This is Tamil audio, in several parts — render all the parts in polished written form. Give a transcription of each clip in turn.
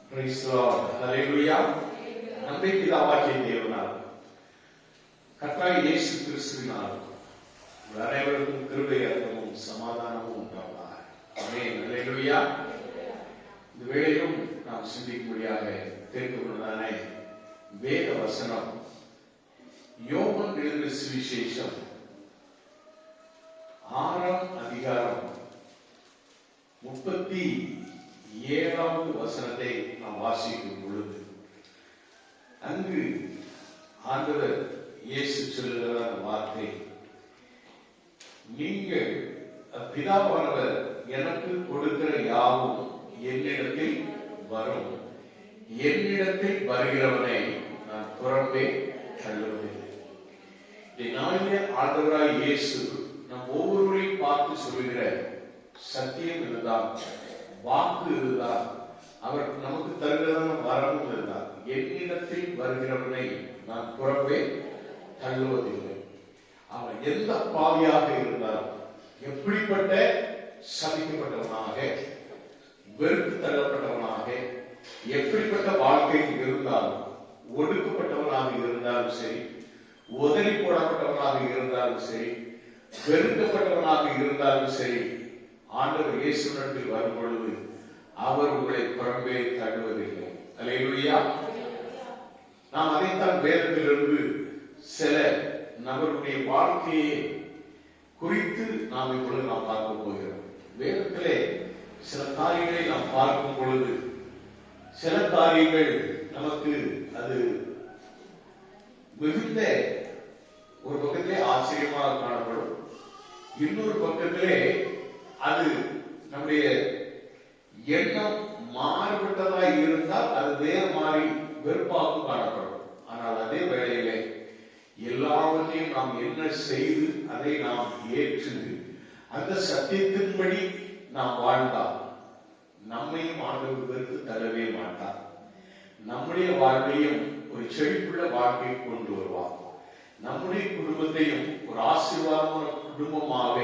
Praise the Lord. Hallelujah. நம்மை பிதாவாகிய தேவனால் கர்த்தராகிய இயேசு கிறிஸ்துவினால் அனைவருக்கும் கிருபை இரக்கமும் சமாதானமும் உண்டாவதாக. ஆமென். ஹல்லேலூயா. இந்த வேளையிலும் நாம் சிந்திக்கும்படியாக தெரிந்து கொண்டதான வேத வசனம் யோவான் எழுதின சுவிசேஷம் 6ஆம் அதிகாரம் 37வது வசனத்தை நாம் வாசிக்கும் பொழுது அங்கு ஆண்டவர் இயேசு சொல்லுகிற அந்த வார்த்தை, நீங்கள் பிதாவானவர் எனக்கு கொடுக்கிற யாவும் என்னிடத்தில் வரும், என்னிடத்தில் வருகிறவனை நான் புறம்பே தள்ளுவதில்லை. நாளிலே ஆண்டவராய் இயேசு நம் ஒவ்வொருவரையும் பார்த்து சொல்லுகிற சத்தியம் இதுதான், வாக்கு இதுதான், அவர் நமக்கு தருகிறதான வரமும் இதுதான். என்னிடத்தில் வருகிறவனை நான் புறம்பே தள்ளுவதில்லை. அவன் எந்த பாவியாக இருந்தாலும், எப்படிப்பட்ட சபிக்கப்பட்டவனாக, வெறுப்பு தள்ளப்பட்டவனாக, எப்படிப்பட்ட வாழ்க்கையில் இருந்தாலும், ஒடுக்கப்பட்டவனாக இருந்தாலும் சரி, உதறி போடப்பட்டவனாக இருந்தாலும் சரி, வெறுக்கப்பட்டவனாக இருந்தாலும் சரி, ஆண்டவர் இயேசுவிடத்தில் வரும் பொழுது அவர் உங்களை புறம்பே தள்ளுவதில்லை. அல்லேலூயா. நாம் அதைத்தான் வேதத்திலிருந்து சில நபருடைய வாழ்க்கையை குறித்து நாம் இப்பொழுது நாம் பார்க்க போகிறோம். வேதத்திலே சில காரியங்களை நாம் பார்க்கும் பொழுது சில காரியங்கள் நமக்கு அது மிகுந்த ஒரு பக்கத்திலே ஆச்சரியமாக காணப்படும், இன்னொரு பக்கத்திலே அது நம்முடைய எண்ணம் மாறுபட்டதாய் இருந்தால் அது வேறு மாறி வெறுப்பாகவும் காணப்படும். ஆனால் அதே வேளையிலே எல்லாவற்றையும் நாம் என்ன செய்து அதை நாம் ஏற்று அந்த சத்தியத்தின்படி நாம் வாழ்ந்தால் நம்மையும் ஆண்டவர் வெறுத்து தரவே மாட்டார். நம்முடைய வாழ்வையும் ஒரு செழிப்புள்ள வாழ்க்கை கொண்டு வருவார். நம்முடைய குடும்பத்தையும் ஒரு ஆசீர்வாதமான குடும்பமாக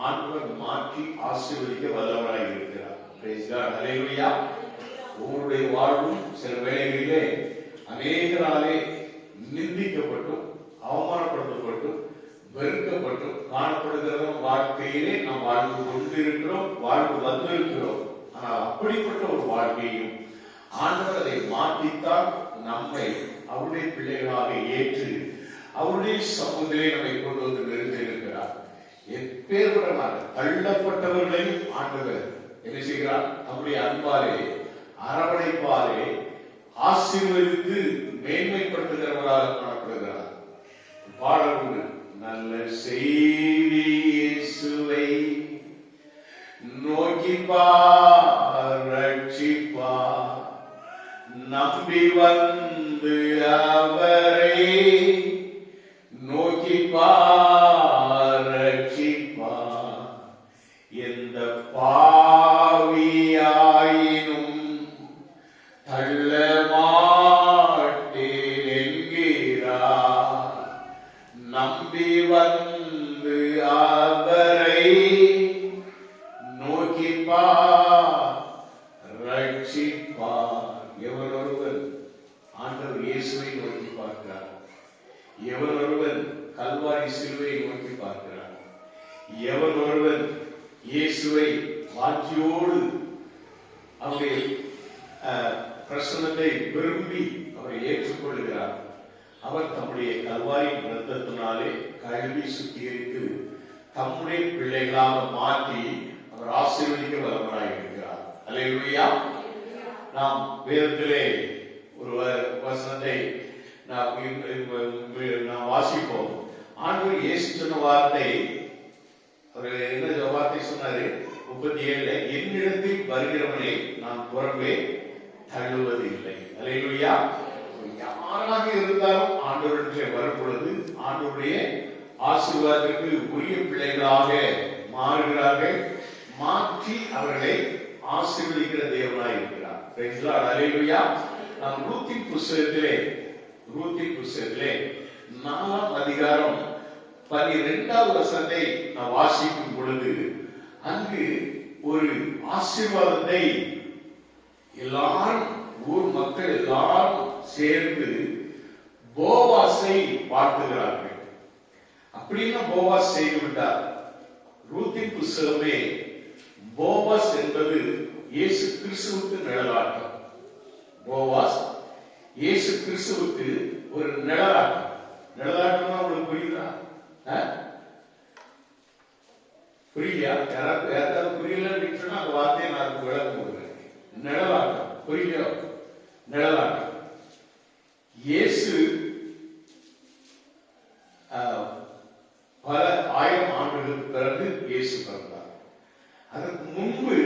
ஆண்டவர் மாற்றி ஆசீர்வதிக்க வல்லவராய் இருக்கிறார். Praise God. ஹல்லேலூயா. உங்களுடைய வாழ்வும் சில வேளைகளிலே அநேகராலே நிந்திக்கப்பட்டும் அவமானப்படுத்தப்பட்டும் வெறுக்கப்பட்டும் காணப்படுகிற வாழ்க்கையிலே நாம் வாழ்ந்து கொண்டிருக்கிறோம், வாழ்ந்து வந்திருக்கிறோம். ஆனால் அப்படிப்பட்ட ஒரு வாழ்க்கையும் ஆண்டவர் அதை மாற்றித்தான் நம்மை அவருடைய பிள்ளைகளாக ஏற்று அவருடைய சமூகத்திலே நம்மை கொண்டு வந்து நிறுத்தியிருக்கிறார். எப்பேற்பட்டவராக தள்ளப்பட்டவர்களையும் ஆண்டவர் என்ன செய்கிறார்? நம்முடைய அன்பாலே அரவணைப்பாலே ஆசீர்வதித்து மேன்மைப்படுத்துகிறவராக காணப்படுகிறார். பாடல் நல்ல செய்தி இயேசுவை நோக்கி ரட்சிப்பார், நம்பி வந்து அவரை நோக்கி ரட்சிப்பார். எந்த பாவியாயினும் தள்ள மாட்டேன் என்கிறார், நம்பி வந்து அவரை நோக்கி ரட்சிப்பார். எவன் ஒருவன் ஆண்டவர் இயேசுவை நோக்கி பார்க்கிறார், எவன் ஒருவன் கல்வாரி சிலுவையை நோக்கி பார்க்கிறார், எவன் ஒருவன் இயேசுவை வாஞ்சியோடு அவருடைய பிரசன்னத்தை விரும்பி அவரை ஏற்றுக்கொள்கிறார், அவர் தம்முடைய கல்வாரி இரத்தத்தினாலே கழுவி சுத்திகரித்து தம்முடைய பிள்ளைகளாக மாற்றி அவர் ஆசீர்வதிக்க வல்லவராய் இருக்கிறார். அல்லேலூயா. நாம் வேதத்திலே ஒரு வசனத்தை நாம் வாசிப்போம். ஆண்டவர் இயேசு சொன்ன வார்த்தை, அவர் என்ன வார்த்தை சொன்னாரு? 37 என்னிடத்தில் வருகிறவனை நான் புறம்பே தள்ளுவதில்லை. அல்லேலூயா. யாராக இருந்தாலும் ஆண்டவரிடத்திலே வரும் பொழுது ஆண்டவருடைய ஆசீர்வாதத்திற்கு உரிய பிள்ளைகளாக மாறுகிறார்கள், மாற்றி அவர்களை ஆசீர்வதிக்கிற தேவனாய் இருக்கிறார். Praise the Lord. அல்லேலூயா. நாம் ரூத்தின் புத்தகத்திலே 4ஆம் அதிகாரம் 12வது வசனத்தை நாம் வாசிக்கும் பொழுது அங்கு ஒரு ஆசீர்வாதத்தை எல்லாரும் சேர்ந்து போவாசை வாழ்த்துகிறார்கள். அப்படின்னா போவாஸ் செய்து விட்டார். ரூத்தின் புஸ்தகமே போவாஸ் என்பது இயேசு கிறிஸ்துவுக்கு நிழலாட்டம். போவாஸ் இயேசு கிறிஸ்துவுக்கு ஒரு நிழலாட்டம். நிழலாட்டம்னா உங்களுக்கு புரியுதா? புரியலையா? யாராவது புரியலன்னு சொன்னா அந்த வார்த்தையை நான் விளக்கம் கொடுக்குறேன். நிழலாட்டம் புரியலையா? நிழலாட்டம். இயேசு பல ஆயிரம் ஆண்டுகளுக்கு பிறகு இயேசு பிறந்தார். அதற்கு முன்பு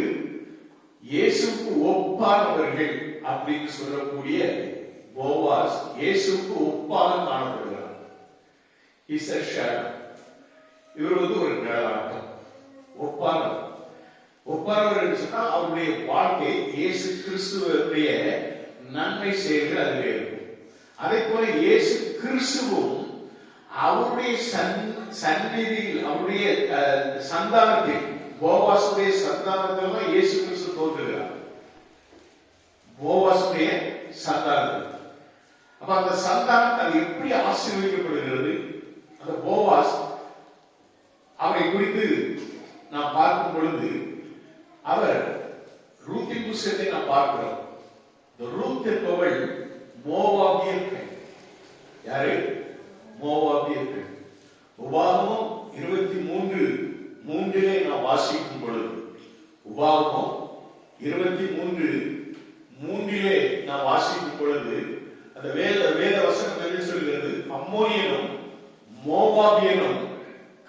இயேசுக்கு ஒப்பானவர்கள் அப்படின்னு சொல்லக்கூடிய போவாஸ் இயேசுக்கு ஒப்பாக காணப்படுகிறார். இவர் ஒரு நிழலாட்டம். ஒப்பானவர் சொன்னா அவருடைய வாழ்க்கை இயேசு கிறிஸ்துவனுடைய நன்மை செயல்கள் அதில் இருக்கும். அதே போல இயேசு கிறிஸ்துவும் அவருடைய சந்நிதியில் அவருடைய சந்தானத்தில் போவாசுடைய சந்தானத்தில் தான் இயேசு கிறிஸ்து தோன்றுகிறார். போவாசுடைய சந்தானம். அப்ப அந்த சந்தானம் அது எப்படி ஆசீர்வதிக்கப்படுகிறது? அந்த போவாஸ் அவரை குறித்து நாம் பார்க்கும் பொழுது அவர் ரூத்தின் புஸ்தகத்தை நாம் பார்க்கிறோம். ரூத் என்பவள் மோவாபிய பெண். யாரு? மோவாபிய பெண். உபாகமம் 23:3 நாம் வாசிக்கும் பொழுது, உபாகமம் 23:3 நாம் வாசிக்கும் பொழுது அந்த வேத வசனம் என்ன சொல்கிறது? அம்மோனியனும் மோவாபியனும்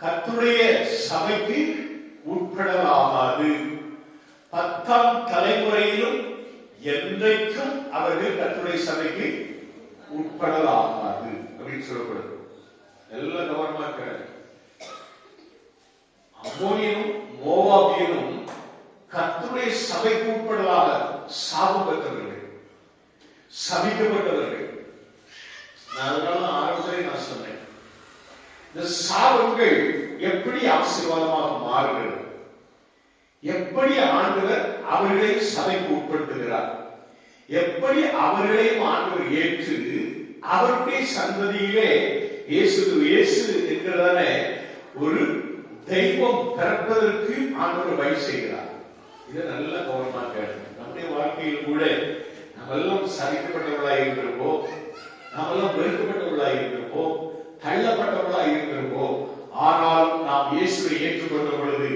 கர்த்தருடைய சபைக்கு உட்படலாகாது, 10ஆம் தலைமுறையிலும் என்றைக்கும் அவர்கள் கர்த்தருடைய சபைக்கு உட்படலாகாது அப்படின்னு சொல்லப்படுது. எல்லாம் கவனமா இருக்கிறார். அம்மோனியனும் மோவாபியனும் கர்த்தருடைய சபைக்கு உட்படலாக சாபம் பெற்றவர்கள், சபிக்கப்பட்டவர்கள். அதனால ஆரம்பத்திலே நான் சொன்னேன், இந்த சாபங்கள் எப்படி ஆசீர்வாதமாக மாறுகிறது, எப்படி ஆண்டவர் அவர்களை சபைக்கு உட்படுத்துகிறார், எப்படி அவர்களையும் ஆண்டவர் ஏற்று அவருடைய சந்ததியிலே இயேசு என்கிறதான ஒரு தெய்வம் பிறப்பதற்கு ஆண்டவர் வழி செய்கிறார். இதை நல்ல கவனமாக கேட்கணும். நம்முடைய வாழ்க்கையில் கூட நம்ம எல்லாம் சதிக்கப்பட்டவர்களாக இருந்திருப்போம், நாம் எல்லாம் வெறுக்கப்பட்டவர்களாக இருந்திருப்போம், தள்ளப்பட்டவர்களாக இருந்திருப்போம். ஆனால் நாம் இயேசுவை ஏற்றுக்கொண்ட பொழுது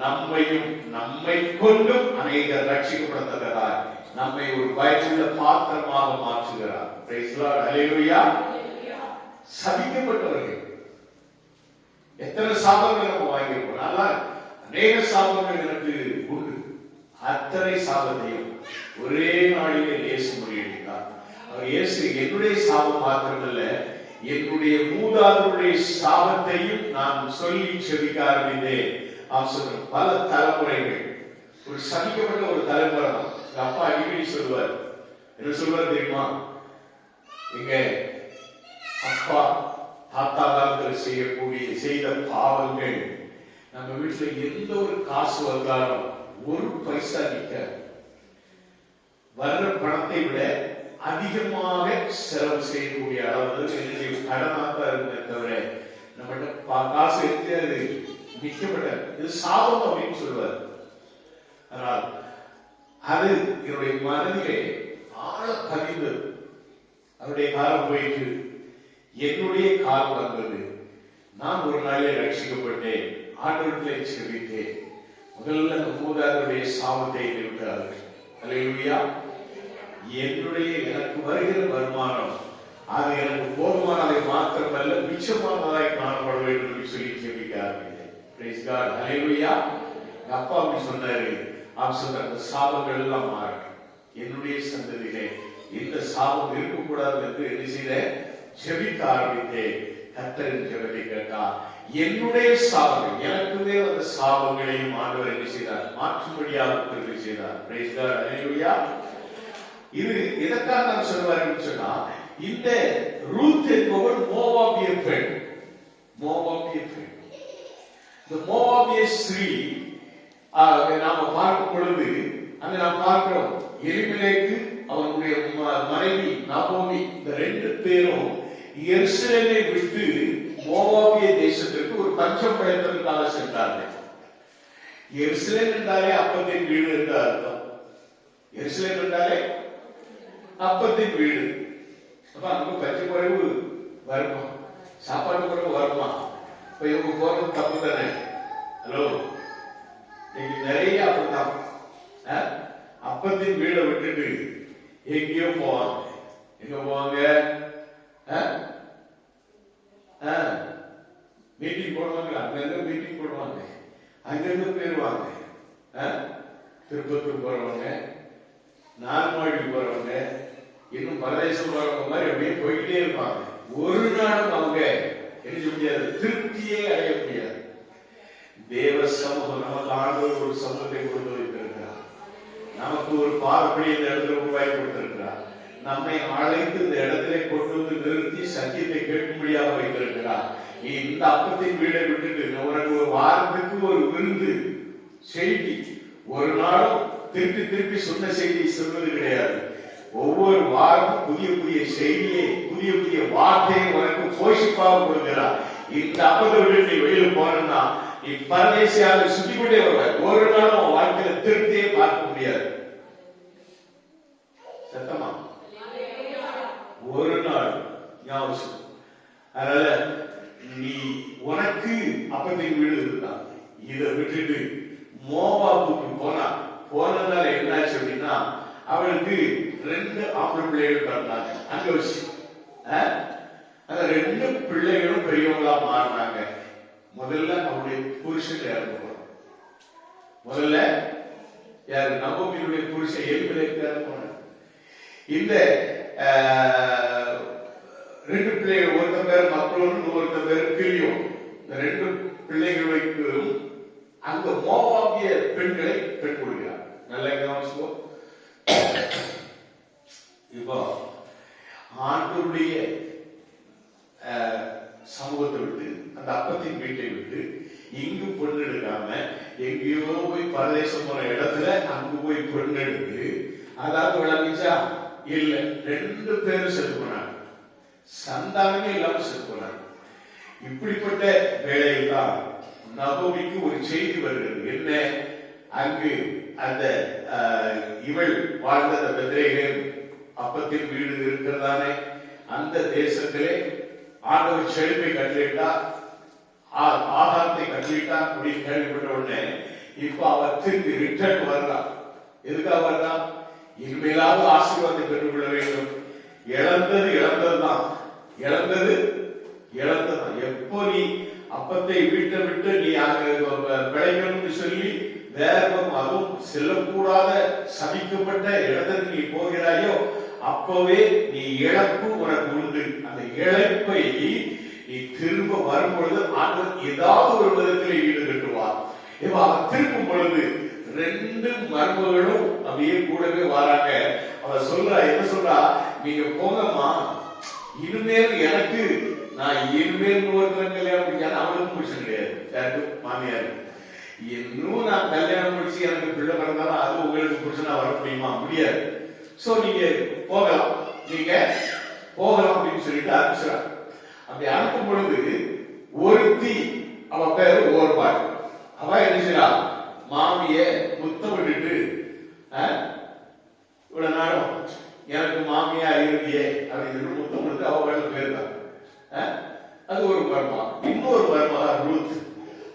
நம்மையும் நம்மை கொண்டும் அநேகர் ரட்சிக்கப்படத்தக்கதாய் நம்மை ஒரு பயனுள்ள பாத்திரமாக மாற்றுகிறார். Price the Lord. ஹல்லேலூயா. சபிக்கப்பட்டவர்கள் எத்தனை சாபங்கள் நம்ம வாங்கியிருப்போம். ஆனால் அநேக சாபங்கள் எனக்கு உண்டு. அத்தனை சாபத்தையும் ஒரே நாளிலே இயேசு முறியடித்தார். அவர் இயேசு என்னுடைய சாபம் மாத்திரமல்ல, என்னுடைய மூதாதையருடைய சாபத்தையும் நான் சொல்லி செபிக்க ஆரம்பித்தேன். பல தலைமுறைகள் ஒரு சபிக்கப்பட்ட ஒரு தலைமுறை. அப்பா அடிக்கடி சொல்லுவார், என்ன சொல்வார் தெரியுமா? எங்க அப்பா தாத்தா காலத்தில் செய்த பாவங்கள் நம்ம வீட்டுல எந்த ஒரு காசு வந்தாலும் ஒரு பைசா நிக்க, வர்ற பணத்தை விட அதிகமாக செலவு செய்யக்கூடிய அளவு கடனாக இருந்தே தவிர நம்மகிட்ட காசு எடுத்து நிக்கப்பட்ட இது சாபம் அப்படின்னு சொல்லுவார். ஆனால் அது என்னுடைய மனதிலே ஆழ பதிந்தது. அவருடைய காலம் போயிட்டு என்னுடைய காலம் வந்தது. நான் ஒரு நாளே ரட்சிக்கப்பட்டேன், ஆண்டவரிலே செபித்தேன். முதல்ல மூதாதையருடைய சாபத்தை நிறுத்தார்கள். அல்லேலூயா. என்னுடைய எனக்கு வருகிற வருமானம் அது எனக்கு போதுமானதை மாத்திரமல்ல மிச்சமானதாய் காணப்பட வேண்டும் என்று சொல்லி ஜெபிக்கிறார்கள். Price God. ஹல்லேலூயா. அப்பா அப்படி சொன்னாரு. அந்த சாபங்கள் எல்லாம் மாறட்டும். என்னுடைய சந்ததியிலே இந்த சாபம் இருக்கக்கூடாது என்று என்ன செய்த ஜெபிக்க ஆரம்பித்தேன். கர்த்தரின் ஜெபத்தை கேட்டார். என்னுடைய சாபங்கள் எனக்குமே அந்த சாபங்களையும் ஆண்டவர் என்ன செய்தார்? மாற்றும்படியாக கிருபை செய்தார். Praise God. ஹல்லேலூயா. இது எதற்காக நான் சொல்வாருன்னு சொன்னா, இந்த ரூத் என்பவள் மோவாபிய பெண். மோவாபிய பெண். இந்த மோவாபிய ஸ்ரீ நாம பார்க்கும் பொழுது அங்க நாம் பார்க்கிறோம் எலிமெலேக்கு அவனுடைய மனைவி நகோமி இந்த ரெண்டு பேரும் எருசலேமை விட்டு மோவாபிய தேசத்திற்கு ஒரு பஞ்சம் படைப்பதற்காக சென்றார்கள். எருசலேம் என்றாலே அப்பத்தின் வீடு என்று அர்த்தம். எருசலேம் என்றாலே அப்பத்தின் வீடு. அப்ப அங்க பஞ்ச குறைவு வருமா, சாப்பாடு குறைவு வருமா? இப்ப இவங்க போறது தப்பு தானே? ஹலோ, இன்னைக்கு நிறைய அப்படிதான் அப்பத்தின் வீடை விட்டுட்டு எங்கேயோ போவாங்க. எங்க போவாங்க? மீட்டிங் போடுவாங்க, அங்கிருந்து மீட்டிங் போடுவாங்க, அங்கிருந்து போயிருவாங்க. திருப்பத்தூர் போறவங்க, நார்மாடி போறவங்க, இன்னும் பரதேசம் போறவங்க மாதிரி அப்படியே போய்கிட்டே இருப்பாங்க. ஒரு நாளும் அவங்க என்ன செய்ய முடியாது, திருப்தியே அடைய முடியாது. தேவ சமூகம் நமக்கு ஆண்டவர் ஒரு சமூகத்தை கொண்டு வைத்திருக்கிறார். நமக்கு ஒரு பார்ப்படி இந்த இடத்துல உருவாக்கி கொடுத்திருக்கிறார். நம்மை அழைத்து இந்த இடத்திலே கொண்டு வந்து நிறுத்தி சத்தியத்தை கேட்கும்படியாக வைத்திருக்கிறார். இந்த அப்பத்தின் வீடை விட்டுட்டு உனக்கு ஒரு வாரத்துக்கு ஒரு விருந்து செய்தி, ஒரு நாளும் திருப்பி திருப்பி சொன்ன செய்தியை சொல்வது கிடையாது. ஒவ்வொரு வாரமும் புதிய புதிய செய்தியை, புதிய புதிய வார்த்தையை உனக்கு போஷிப்பாக கொடுக்கிறார். இந்த அப்பத்தை விட்டு நீ வெளியில போனா நீ பரதேசியாக சுத்தி கொண்டே வருவாய். ஒரு நாளும் உன் வாழ்க்கையில திருப்தியே பார்க்க முடியாது. சத்தமா ஒரு நாள் ஞாபகம். அதனால நீ உனக்கு அப்பத்தின் வீடு இருந்தான், இதை விட்டுட்டு மோவாபுக்கு போனதால என்னாச்சு அப்படின்னா அவளுக்கு 2 ஆம்பளை பிள்ளைகள் பிறந்தாங்க. அங்க வச்சு அந்த 2 பிள்ளைகளும் பெரியவங்களா மாறினாங்க. முதல்ல அவருடைய புருஷன் இறந்து போனார். முதல்ல யாரு? நகோமியுடைய புருஷன் எலிமெலேக்கு இறந்து போனார். இந்த 2 பிள்ளைகள், ஒருத்தன் பேர் மக்களும், ஒருத்தன் பேர் கிளியும். இந்த 2 பிள்ளைகளுக்கும் அங்க மோவாபிய பெண்களை பெண் கொடுக்கிறார். நல்ல கவனிச்சுக்கோ. இப்போ ஆண்டவருடைய சமூகத்தை விட்டு, அந்த அப்பத்தின் வீட்டை விட்டு இங்கு பொண்ணு எடுக்காம எங்கேயோ போய் பரதேசம் போன இடத்துல அங்கு போய் பொண்ணு எடுத்து, அதாவது விளங்கிச்சா இல்ல, 2 பேரும் செத்து போனாங்க, சந்தானமே இல்லாம செத்து போனாங்க. இப்படிப்பட்ட வேளையில் தான் நகோமிக்கு ஒரு செய்தி வருகிறது. என்ன? அங்கு அந்த இவள் வாழ்ந்த பெத்லேகேம் அப்பத்தின் வீடு இருக்கிறதானே, அந்த தேசத்திலே ஆண்டவர் செழிப்பை கட்டளிட்டார், ஆகாரத்தை கட்டளிட்டார் அப்படின்னு கேள்விப்பட்ட உடனே இப்ப அவர் திரும்பி ரிட்டர்ன் வர்றார். எதுக்காக வர்றார்? இனிமேலாவது ஆசீர்வாதத்தை பெற்றுக்கொள்ள வேண்டும். இழந்ததுதான். எப்போ நீ அப்பத்தை வீட்டை விட்டு நீ பிழைக்கணும்னு சொல்லி வேகம், அதுவும் செல்லக்கூடாத சபிக்கப்பட்ட இடத்துக்கு நீ போகிறாயோ அப்பவே நீ இழப்பு உனக்கு உண்டு. அந்த இழப்பை நீ திரும்ப வரும்பொழுது ஆண்டவர் ஏதாவது ஒரு விதத்தில் ஈடுகட்டுவார். அவர் திரும்பும் பொழுது 2 மருமகளும் அப்படியே கூடவே வராங்க. அவர் சொல்றா, என்ன சொல்றா? நீங்க போங்கம்மா, இனிமேல் எனக்கு நான் இனிமேல் ஒருத்தர் கல்யாணம் முடிச்சாலும் அவளுக்கும் புருஷன் கிடையாது, மாமியாரு. இன்னும் நான் கல்யாணம் முடிச்சு எனக்கு பிள்ளை பிறந்தாலும் அது உங்களுக்கு புருஷனா வர முடியுமா? முடியாது. சோ நீங்க போகலாம் அப்படின்னு சொல்லிட்டு அனுப்பிச்சுறாங்க. அப்படி அனுப்பும் பொழுது ஒருத்தி, அவ பேரு ஓர்பாள், அவ என்ன செய்யறா? மாமிய முத்தம் விட்டுட்டு, இவ்வளவு நேரம் எனக்கு மாமியா இருந்தியே அப்படின்னு முத்தம் விட்டு அவ வேலை போயிருக்காங்க. அது ஒரு மர்மா. இன்னொரு மர்மகா ரூத்,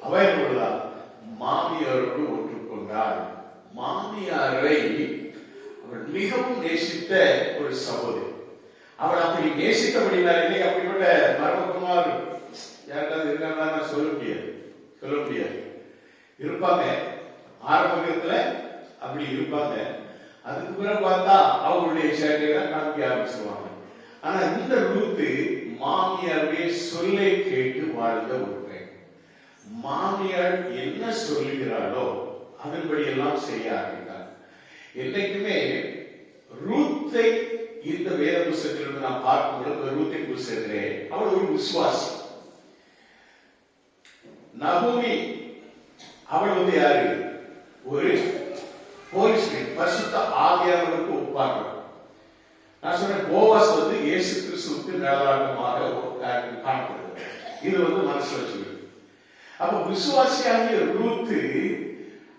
அவ என்ன மாமியாரோடு ஒற்றுக்கொண்டாள். மாமியாரை அவள் மிகவும் நேசித்த ஒரு சகோதரி. அவள் அப்படி நேசித்தபடினாலே அப்படிப்பட்ட மர்மகுமார் யாருக்காவது இருக்காங்க சொல்ல முடியாது. இருப்பாங்க, ஆரம்பத்துல அப்படி இருப்பாங்க. அதுக்கு பிறகு பார்த்தா அவங்களுடைய சேட்டையெல்லாம் காமிக்க ஆரம்பிச்சுவாங்க. ஆனா இந்த ரூத்து மாமியாருடைய சொல்லை கேட்டு வாழ்ந்த ஒரு பெண். மாமியார் என்ன சொல்லுகிறாளோ அதன்படி எல்லாம் செய்ய ஆரம்பித்தார். என்னைக்குமே ரூத்தை இந்த வேத புத்தகத்திலிருந்து நாம் பார்க்கும்போது ரூத்தின் புத்தகத்திலே அவள் ஒரு விசுவாசி. நகோமி அவள் யாரு? ஒரு ஹோலி ஸ்பிரிட் பரிசுத்த ஆவியானவருக்கு ஒப்பாங்க. நான் சொன்னேன் போவாஸ் இயேசு கிறிஸ்துவுக்கு நிழலாட்டமாக காணப்படுகிறது. இது மனசுல வச்சுக்கிறது. அப்ப விசுவாசியாகிய ரூத்து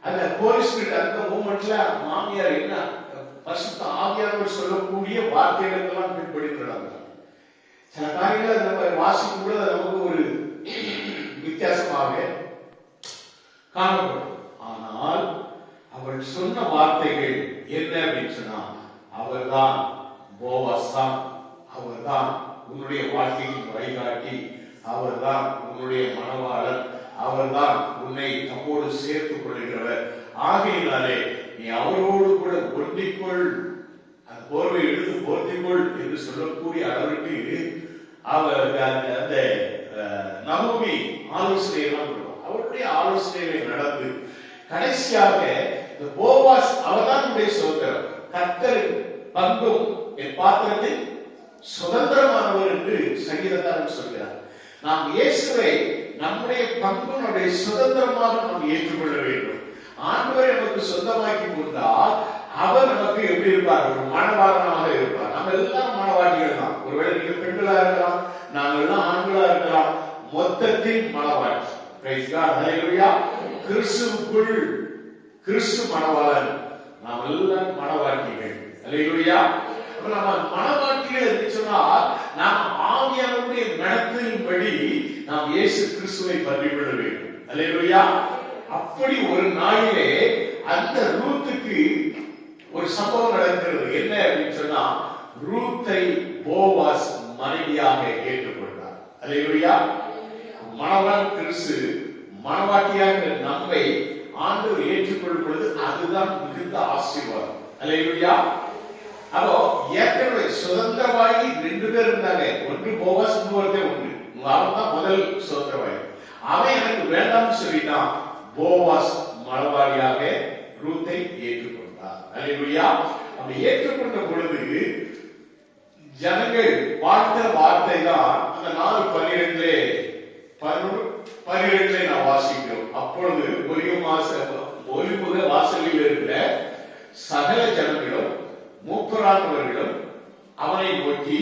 அந்த ஹோலி ஸ்பிரிட் அந்த மூமெண்ட்ல மாமியார் என்ன பரிசுத்த ஆவியானவர் சொல்லக்கூடிய வார்த்தைகளுக்கெல்லாம் பின்படுகிறாங்க. சில காரியங்கள் நம்ம வாசிக்கும் கூட நமக்கு ஒரு வித்தியாசமாக காணப்படும். ஆனால் அவள் சொன்ன வார்த்தைகள் என்ன அப்படின்னு சொன்னா, அவர்தான் போவாஸ் தான், அவர்தான் உன்னுடைய வாழ்க்கையின் வழிகாட்டி, அவர்தான் உன்னுடைய மணவாளன், அவர்தான் உன்னை நம்மோடு சேர்த்துக் கொள்கிறவர். ஆகையினாலே நீ அவரோடு கூட ஒன்றிக்கொள், அந்த போர்வை எடுத்து போர்த்திக்கொள் என்று சொல்லக்கூடிய அளவிற்கு அவர் அந்த நகோமி ஆலோசனை எல்லாம் கொடுக்கும். அவருடைய ஆலோசனைகளை நடந்து கடைசியாக இந்த போவாஸ் அவர்தான் உடைய சுதந்திரம், கர்த்தரின் பங்கும் என் பாத்திரத்தில் சுதந்திரமானவர் என்று சங்கீதக்காரன் சொல்கிறார். நாம் இயேசுவை நம்முடைய பங்கு நம்முடைய சுதந்திரமாக நாம் ஏற்றுக்கொள்ள வேண்டும். ஆண்டவரை நமக்கு சொந்தமாக்கி கொண்டால் அவர் நமக்கு எப்படி இருப்பார்? ஒரு மணவாளனாக இருப்பார். நம்ம எல்லாம் மணவாட்டிகள் தான். ஒருவேளை நீங்க பெண்களா இருக்கலாம், நாங்கள் எல்லாம் ஆண்களா இருக்கலாம், மொத்தத்தில் மணவாட்டி. பிரைஸ் காட், ஹல்லேலூயா. கிறிஸ்துவுக்குள் கிறிஸ்து மணவாளன், நாம் எல்லாம் மணவாட்டிகள். ஹல்லேலூயா. நம்ம மணவாட்டிகள் என்று சொன்னால் நாம் ஆவியானவருடைய நடத்தையின்படி நாம் இயேசு கிறிஸ்துவை பற்றிக்கொள்ள வேண்டும். ஹல்லேலூயா. அப்படி ஒரு நாளிலே அந்த ரூத்துக்கு ஒரு சம்பவம் நடக்கிறது. என்ன அப்படின்னு சொன்னா, ரூத்தை போவாஸ் மனைவியாக ஏற்றுக்கொண்டார். ஹல்லேலூயா. மணவாளன் கிறிஸ்து, மணவாட்டியாக நம்மை ஆண்டவர் ஏற்றுக்கொள்ளும் பொழுது அதுதான் மிகுந்த ஆசீர்வாதம். ஹல்லேலூயா. அப்போ ஏற்கனவே சுதந்திரவாயி 2 பேர் இருந்தாங்க. ஒன்று போவாஸ், இன்னொருத்தே ஒன்று. அவன் தான் முதல் சுதந்திரவாயி. அவன் எனக்கு வேண்டாம்னு சொல்லிட்டான். போவாஸ் மணவாளியாக ரூத்தை ஏற்றுக்கொண்டார். ஹல்லேலூயா. அப்படி ஏற்றுக்கொண்ட பொழுது ஜனங்கள் வாழ்த்த வார்த்தை தான் அந்த 4:12 நான் வாசிக்கிறோம். அப்பொழுது ஒலிமுக வாசலில் இருக்கிற சகல ஜனங்களும் மூப்பரானவர்களும் அவனை நோக்கி,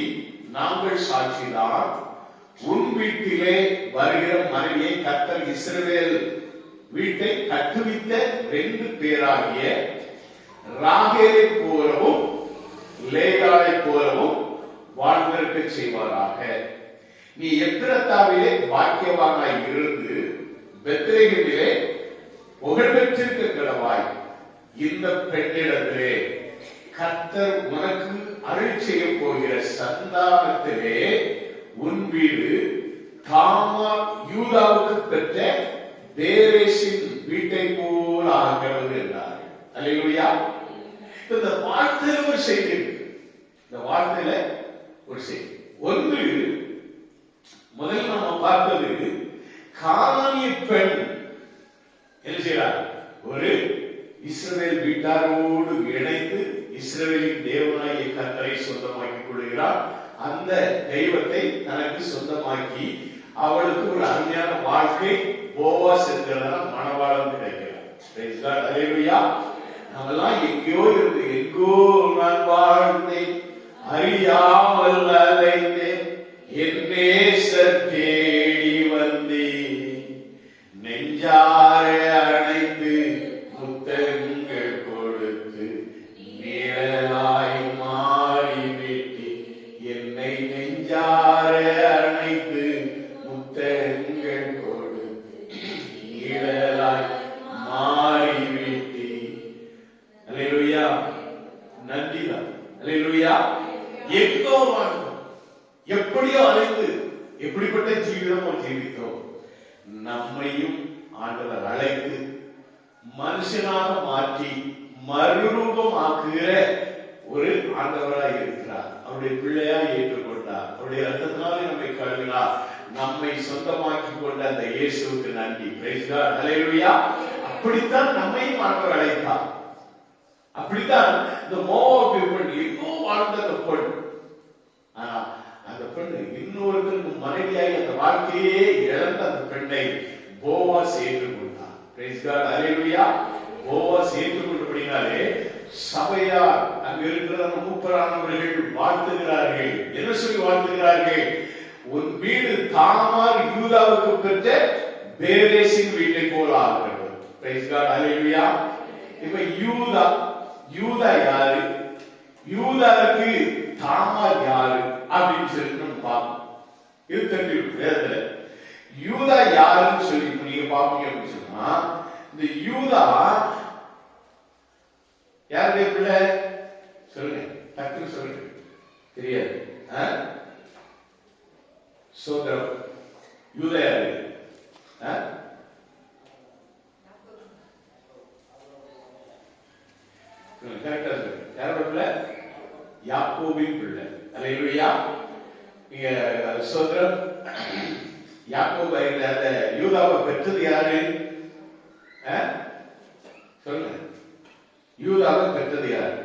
நாங்கள் சாட்சிதான், உன் வீட்டிலே வருகிற மனைவியை கர்த்தர் இஸ்ரவேல் வீட்டை கட்டுவித்த 2 பேராகிய ராகேலை போலவும் லேயாளை போலவும் வாழ்ந்திருக்க செய்வாராக. நீ எப்பிரத்தாவிலே பாக்கியவானாய் இருந்து பெத்லெகேமிலே புகழ்பெற்றிருக்க கடவாய். இந்த பெண்ணிடத்திலே கர்த்தர் உனக்கு அருள் செய்ய போகிற சந்தானத்திலே உன் வீடு தாமார் யூதாவுக்கு பெற்ற பேரேசின் வீட்டை போல ஆகிறது என்றார். அல்லேலூயா. இந்த வார்த்தையில ஒரு செய்தி இருக்கு. இந்த வார்த்தையில ஒரு செய்தி. ஒன்று, முதல்ல நம்ம பார்த்தது கானானிய பெண் என்ன செய்றார்? ஒரு இஸ்ரவேல் வீட்டாரோடு இணைந்து இஸ்ரவேலின் தேவனாகிய கர்த்தரை சொந்தமாக்கிக் கொள்கிறார். அந்த தெய்வத்தை தனக்கு சொந்தமாக்கி அவளுக்கு ஒரு அருமையான வாழ்க்கை போவாஸ் என்கிறதான மணவாளம் கிடைக்கிறார். பிரைஸ் காட், ஹல்லேலூயா. நம்மெல்லாம் எங்கேயோ இருந்து எங்கோ நான் வாழ்ந்தேன், அறியாமல் அலைந்தேன், என் நேசர் தேடி வந்தேன், நெஞ்சார அணைத்து முத்தங்கள் கொடுத்து நிழலாய் மாறிவிட்டு, என்னை நெஞ்சார அணைத்து முத்தங்கள் கொடுத்து நிழலாய் மாறிவிட்டு. அல்லேலூயா. நன்றிதான். அல்லேலூயா. எங்கோ வாழ்ந்தோம், எப்படியோ அழைத்து எப்படிப்பட்ட ஜீவிதம் ஜீவித்தோம். நம்மையும் ஆண்டவர் அழைத்து மனுஷனாக மாற்றி மறுரூபமாக்குகிற ஒரு ஆண்டவராய் இருக்கிறார். அவருடைய பிள்ளையாய் ஏற்றுக்கொண்டார். அவருடைய ரத்தத்தினாலே நம்மை கழுவினார். நம்மை சொந்தமாக்கி கொண்ட அந்த இயேசுவுக்கு நன்றி. பிரைஸ் காட், ஹல்லேலூயா. அப்படித்தான் நம்மையும் ஆண்டவர் அழைத்தார். அப்படித்தான் இந்த மோவாபிய பெண் எங்கோ வாழ்ந்த அந்த பெண், ஆனா அந்த பெண் இன்னொருத்தருக்கு மனைவியாகி அந்த வாழ்க்கையே இழந்த அந்த பெண்ணை போவாஸ் ஏற்றுக்கொண்டார். பிரைஸ் காட், ஹல்லேலூயா. போவாஸ் ஏற்றுக்கொண்டபடி அப்படின்னாலே சபையார் அங்க இருக்கிற மூப்பரானவர்கள் வாழ்த்துகிறார்கள். என்ன சொல்லி வாழ்த்துகிறார்கள்? உன் வீடு தாமார் யூதாவுக்கு பெற்ற பேரேசின் வீட்டை போல ஆகிறது. பிரைஸ் காட், ஹல்லேலூயா. இப்ப யூதா யாரு, யூதாவுக்கு தாமார் யாரு அப்படின்னு சொல்லி நம்ம பார்ப்போம். இது தெரிஞ்சு யூதா யாருன்னு சொல்லி நீங்க பாப்பீங்க அப்படின்னு சொன்னா, இந்த யூதா யாருடைய பிள்ளை சொல்லுங்க, டக்குன்னு சொல்லுங்க. தெரியாது? சோதரம். யூதா யாரு? கரெக்டா சொல்லுங்க. யாரோட பிள்ளை? யாக்கோபின் பிள்ளை. அல்லேலூயா. நீங்க சோதரம் யாக்கோபு அந்த யூதாவை பெற்றது யாரு? சொல்லுங்க. யூதாவை பெற்றது யாரு?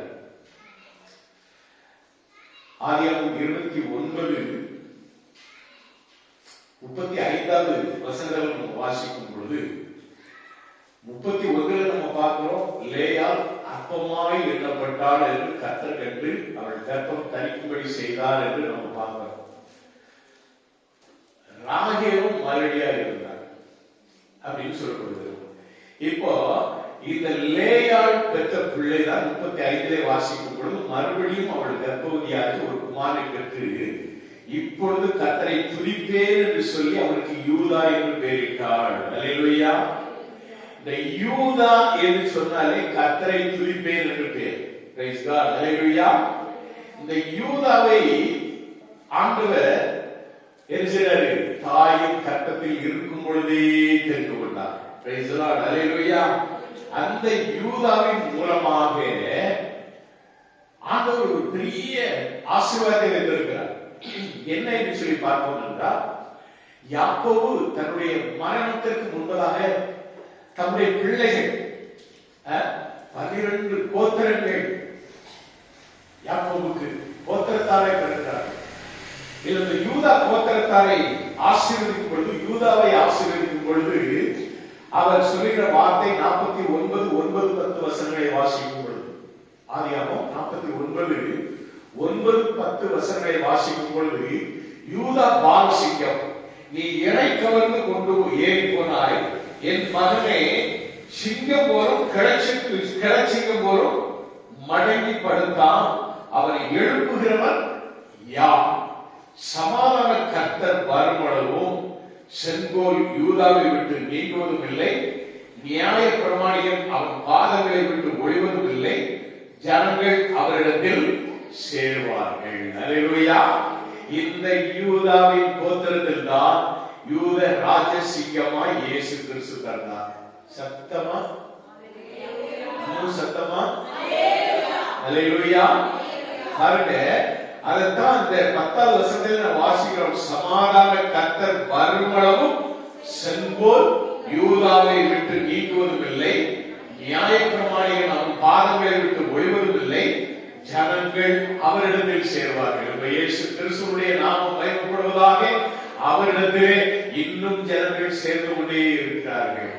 ஆதியாகமம் 29:35 வசனங்களை நம்ம வாசிக்கும் பொழுது 31 நம்ம பார்க்கிறோம், லேயாள் அற்பமாய் எண்ணப்பட்டாள் என்று கர்த்தர் கண்டு அவள் கர்ப்பம் தரிக்கும்படி செய்தார் என்று நம்ம பார்க்கிறோம். ராகேலும் மலடியா இருந்தார் அப்படின்னு சொல்லப்படுகிறது. இப்போ இந்த லேயாள் பெற்ற பிள்ளைதான் 35 வாசிக்கும் பொழுது மறுபடியும் அவள் கர்ப்பவதியாகி ஒரு குமாரை பெற்று இப்பொழுது கர்த்தரை துதிப்பேன் என்று சொல்லி அவனுக்கு யூதா என்று பெயரிட்டாள். அல்லேலூயா. இந்த யூதா என்று சொன்னாலே கர்த்தரை துதிப்பேன் என்று பெயர். பிரைஸ் காட், அல்லேலூயா. இந்த யூதாவை ஆண்டவர் என்ன செய்றாரு? தாயின் கர்ப்பத்தில் இருக்கும் பொழுதே தெரிந்து கொண்டார். பிரைஸ் காட், அல்லேலூயா. அந்த யூதாவின் மூலமாக ஆண்டவர் ஒரு பெரிய ஆசீர்வாதத்தை வைத்திருக்கிறார். என்ன என்று சொல்லி பார்ப்போம் என்றால், யாக்கோபு தன்னுடைய மரணத்திற்கு முன்பதாக தம்முடைய பிள்ளைகள் 12 கோத்திரங்கள் யாக்கோபுக்கு கோத்திரத்தாரை பிறக்கிறார்கள். இந்த யூதா கோத்திரத்தாரை ஆசீர்வதிக்கும் பொழுது, யூதாவை ஆசீர்வதிக்கும் பொழுது அவர் சொல்லுகிற வார்த்தை 49:9-10 வசனங்களை வாசிக்கும் பொழுது, ஆதியாகமம் 49:9-10 வசனங்களை வாசிக்கும் பொழுது, யூதா பாலசிங்கம், நீ எடை கவர்ந்து கொண்டு ஏறி போனாய், என் மகனே சிங்கம் போரும் கிளச்சிங்கம் போரும் மடங்கி படுத்தான், அவனை எழுப்புகிறவன் யார்? சமாதான கர்த்தர் வருமளவும் செங்கோல் யூதாவை விட்டு நீங்குவதும் இல்லை, நியாய பிரமாணியம் அவன் பாதங்களை விட்டு ஒழிவதும் இல்லை, ஜனங்கள் அவரிடத்தில் சேர்வார்கள். அல்லேலூயா. இந்த யூதாவின் கோத்திரத்தில் தான் யூத ராஜசிங்கமாய் இயேசு கிறிஸ்து பிறந்தார். சத்தமா? சத்தமா? அல்லேலூயா. பாருங்க, அதைத்தான் இந்த 10வது வசனத்தில் நான் வாசிக்கிறோம். சமாதான கர்த்தர் வருமளவும் செங்கோல் யூதாவை விட்டு நீக்குவதும் இல்லை, நியாய பிரமாணிகள் அவன் பாதங்களை விட்டு ஒழிவதும் இல்லை, ஜனங்கள் அவரிடத்தில் சேர்வார்கள். இயேசு கிறிஸ்துவுடைய நாமம் மகிமைப்படுவதாக. அவரிடத்திலே இன்னும் ஜனங்கள் சேர்ந்து கொண்டே இருக்கிறார்கள்.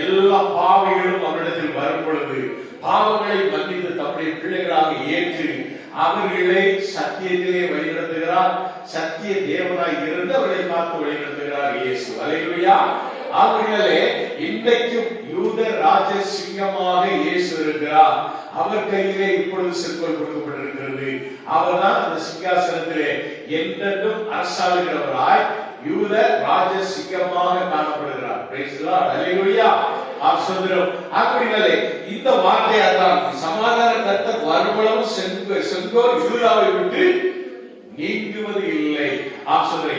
எல்லா பாவிகளும் அவரிடத்தில் வரும் பொழுது பாவங்களை மன்னித்து தம்முடைய பிள்ளைகளாக ஏற்று அவர்களை சத்தியத்திலே வழிநடத்துகிறார். சத்திய தேவனாய் இருந்து அவர்களை பார்த்து வழிநடத்துகிறார் இயேசு. அல்லேலூயா. அவர்களே இன்றைக்கும் யூத ராஜ சிங்கமாக இயேசு இருக்கிறார். அவர் கையிலே இப்பொழுது செங்கோல் கொடுக்கப்பட்டிருக்கிறது. அவர்தான் அந்த சிங்காசனத்திலே என்றென்றும் அரசாளுகிறவராய் யூத ராஜ சிங்கமாக காணப்படுகிறார். Praise the Lord. அல்லேலூயா. அப்படினாலே இந்த வார்த்தையாதான் சமாதான கர்த்தர் வருமளவும் செங்கோல் யூதாவை விட்டு நீங்குவது இல்லை.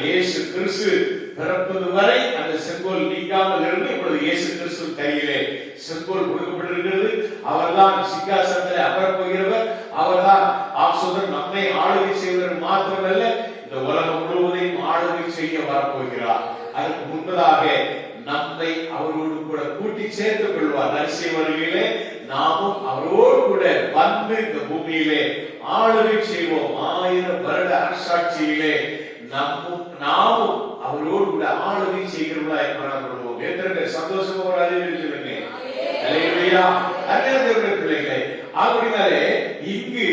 இயேசு கிறிஸ்து பிறப்பது வரை அந்த செங்கோல் நீங்காமல் இருந்து இப்பொழுது இயேசு கிறிஸ்து கையிலே செங்கோல் கொடுக்கப்பட்டிருக்கிறது. அவர்தான் சிங்காசனத்தில் அமரப் போகிறவர். அவர்தான் நம்மை ஆளுகை செய்வதற்கு மாத்திரமல்ல, இந்த உலகம் முழுவதையும் ஆளுகை செய்ய வரப்போகிறார். அதற்கு முன்பதாக நம்மை அவரோடு கூட கூட்டி சேர்த்துக் கொள்வார். நரசிய வருகையிலே நாமும் அவரோடு கூட வந்து இந்த பூமியிலே ஆளுகை செய்வோம். 1000 வருட அரசாட்சியிலே நாமும் அவரோடு கூட ஆளுகை செய்கிறவர்களாய் காணப்படுவோம். எத்தனை சந்தோஷமா சொல்லுங்க. அல்லேலூயா. அன்னைய பிள்ளைகளே, அப்படினாலே இங்கு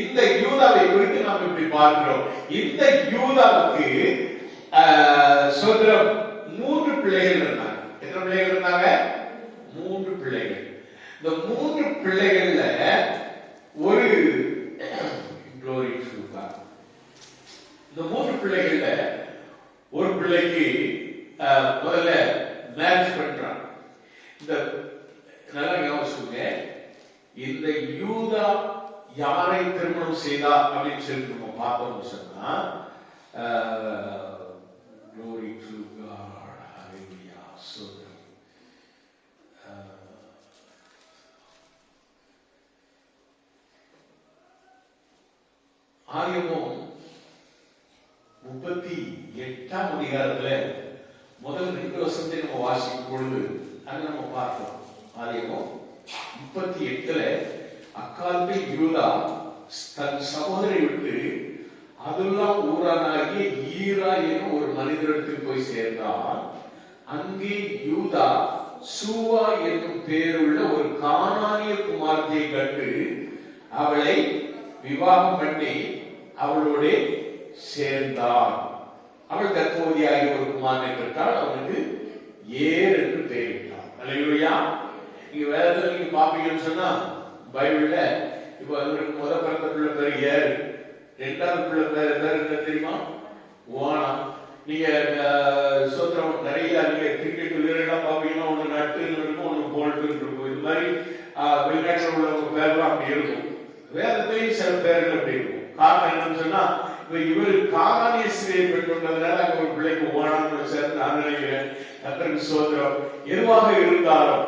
இந்த யூதாவை குறித்து நாம் இப்படி பார்க்கிறோம். இந்த யூதாவுக்கு சோதரம் 3 பிள்ளைகள் இருந்தாங்க. எத்தனை பிள்ளைகள் இருந்தாங்க? 3 பிள்ளைகள். இந்த 3 பிள்ளைகள்ல ஒரு glory to God. இந்த 3 பிள்ளைகள்ல ஒரு பிள்ளைக்கு முதல்ல மேரேஜ் பண்றாங்க. இந்த நல்லா யோசிச்சுங்க, இந்த யூதா யாரை திருமணம் செய்தா அப்படின்னு சொல்லி நம்ம பார்த்தோம்னு சொன்னா, glory to God, hallelujah. ஆதியாகமம் 38ஆம் அதிகாரத்துல முதல் 2 வசனத்தை நம்ம வாசிக்கும் பொழுது அங்க நம்ம பார்த்தோம். ஆதியாகமம் 38ல அக்காலத்தில் யூதா தன் சகோதரை விட்டு அதுல்லாம் ஊரானாகிய ஈரா எனும் ஒரு மனிதரிடத்தில் போய் சேர்ந்தான். அங்கே யூதா சூவா என்னும் பேருள்ள ஒரு கானானிய குமாரத்தை கண்டு அவளை விவாகம் பண்ணி அவளோட சேர்ந்தான். அவள் கர்ப்பவதியாகிய ஒரு குமாரனை பெற்றால் அவனுக்கு ஏர் என்று பெயரிட்டார். அல்லேலூயா. நீங்க வேதத்துல நீங்க பாப்பீங்கன்னு சொன்னா பைபிள்ல இப்ப அவருக்கு முதல் பிறந்த பிள்ளை பேர் ஏர், 2வது பிள்ளை பேர் என்ன தெரியுமா? ஓனா. நீங்க சோத்திரம் நிறைய நீங்க கிரிக்கெட் வீரர்கள்லாம் பாப்பீங்கன்னா ஒண்ணு நட்டு இருக்கும், ஒண்ணு போல்ட்டு இருக்கும். இது மாதிரி வெளிநாட்டில் உள்ளவங்க பேர்லாம் அப்படி இருக்கும். வேதத்திலேயும் சில பேர்கள் அப்படி இருக்கும். காரணம் என்னன்னு சொன்னா, இவர் கானானிய ஸ்திரியை பெற்றுள்ளதுனால அங்க ஒரு பிள்ளைக்கு ஓனான்னு சேர்ந்து நான் நினைக்கிறேன். கர்த்தருக்கு சோத்திரம். எதுவாக இருந்தாலும்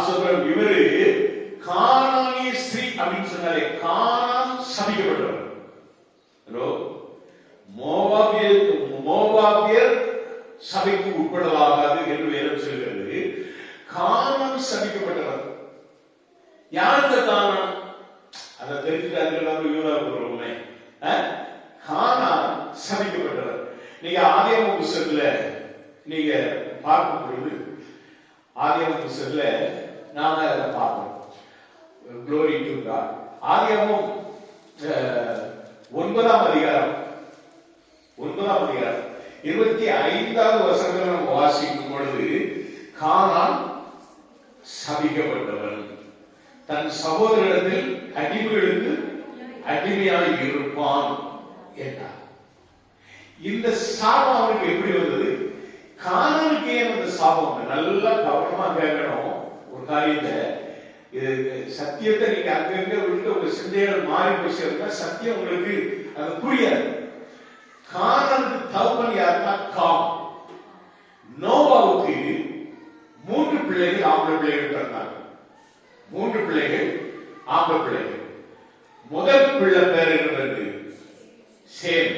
சோத்திரம், இவரு கானானிய ஸ்திரீ அப்படின்னு சொன்னாலே கானான் சபிக்கப்பட்டவர். மோவாபியர் சபைக்கு உட்படலாகாது என்று வேதம் சொல்கிறது. கானான் சபிக்கப்பட்டவர். யார் இந்த கானான்? அதை தெரிஞ்சுட்டாங்க யூதா போறவங்க. கானான் சபிக்கப்பட்டவர். நீங்க ஆதியாகமம் புத்தகத்துல நீங்க பார்க்கும் பொழுது ஆதியாகமம் புத்தகத்துல நாம அதை பார்ப்போம். glory to God. ஆதியாகமம் 9ஆம் அதிகாரம் 25வது வசனத்துல நம்ம வாசிக்கும் பொழுது கானான் சபிக்கப்பட்டவன், தன் சகோதரத்தில் அடிமைகளுக்கு அடிமையாக இருப்பான் என்றார். இந்த சாபம் அவனுக்கு எப்படி வந்தது? கானானுக்கு ஏன் அந்த சாபம்? நல்லா கவனமா கேட்கணும் ஒரு காரியத்தை. இது சத்தியத்தை நீங்க அங்கங்க விட்டு உங்க சிந்தைகள் மாறி போய் சேர்ந்தா சத்தியம் உங்களுக்கு அது புரியாது. கானானுக்கு தகப்பன் யாருன்னா காம். நோவாவுக்கு 3 பிள்ளைகள் ஆம்பளை பிள்ளைகள் பிறந்தாங்க. 3 பிள்ளைகள் ஆம்பளை பிள்ளைகள். முதல் பிள்ளை பேர் என்பது சேம்,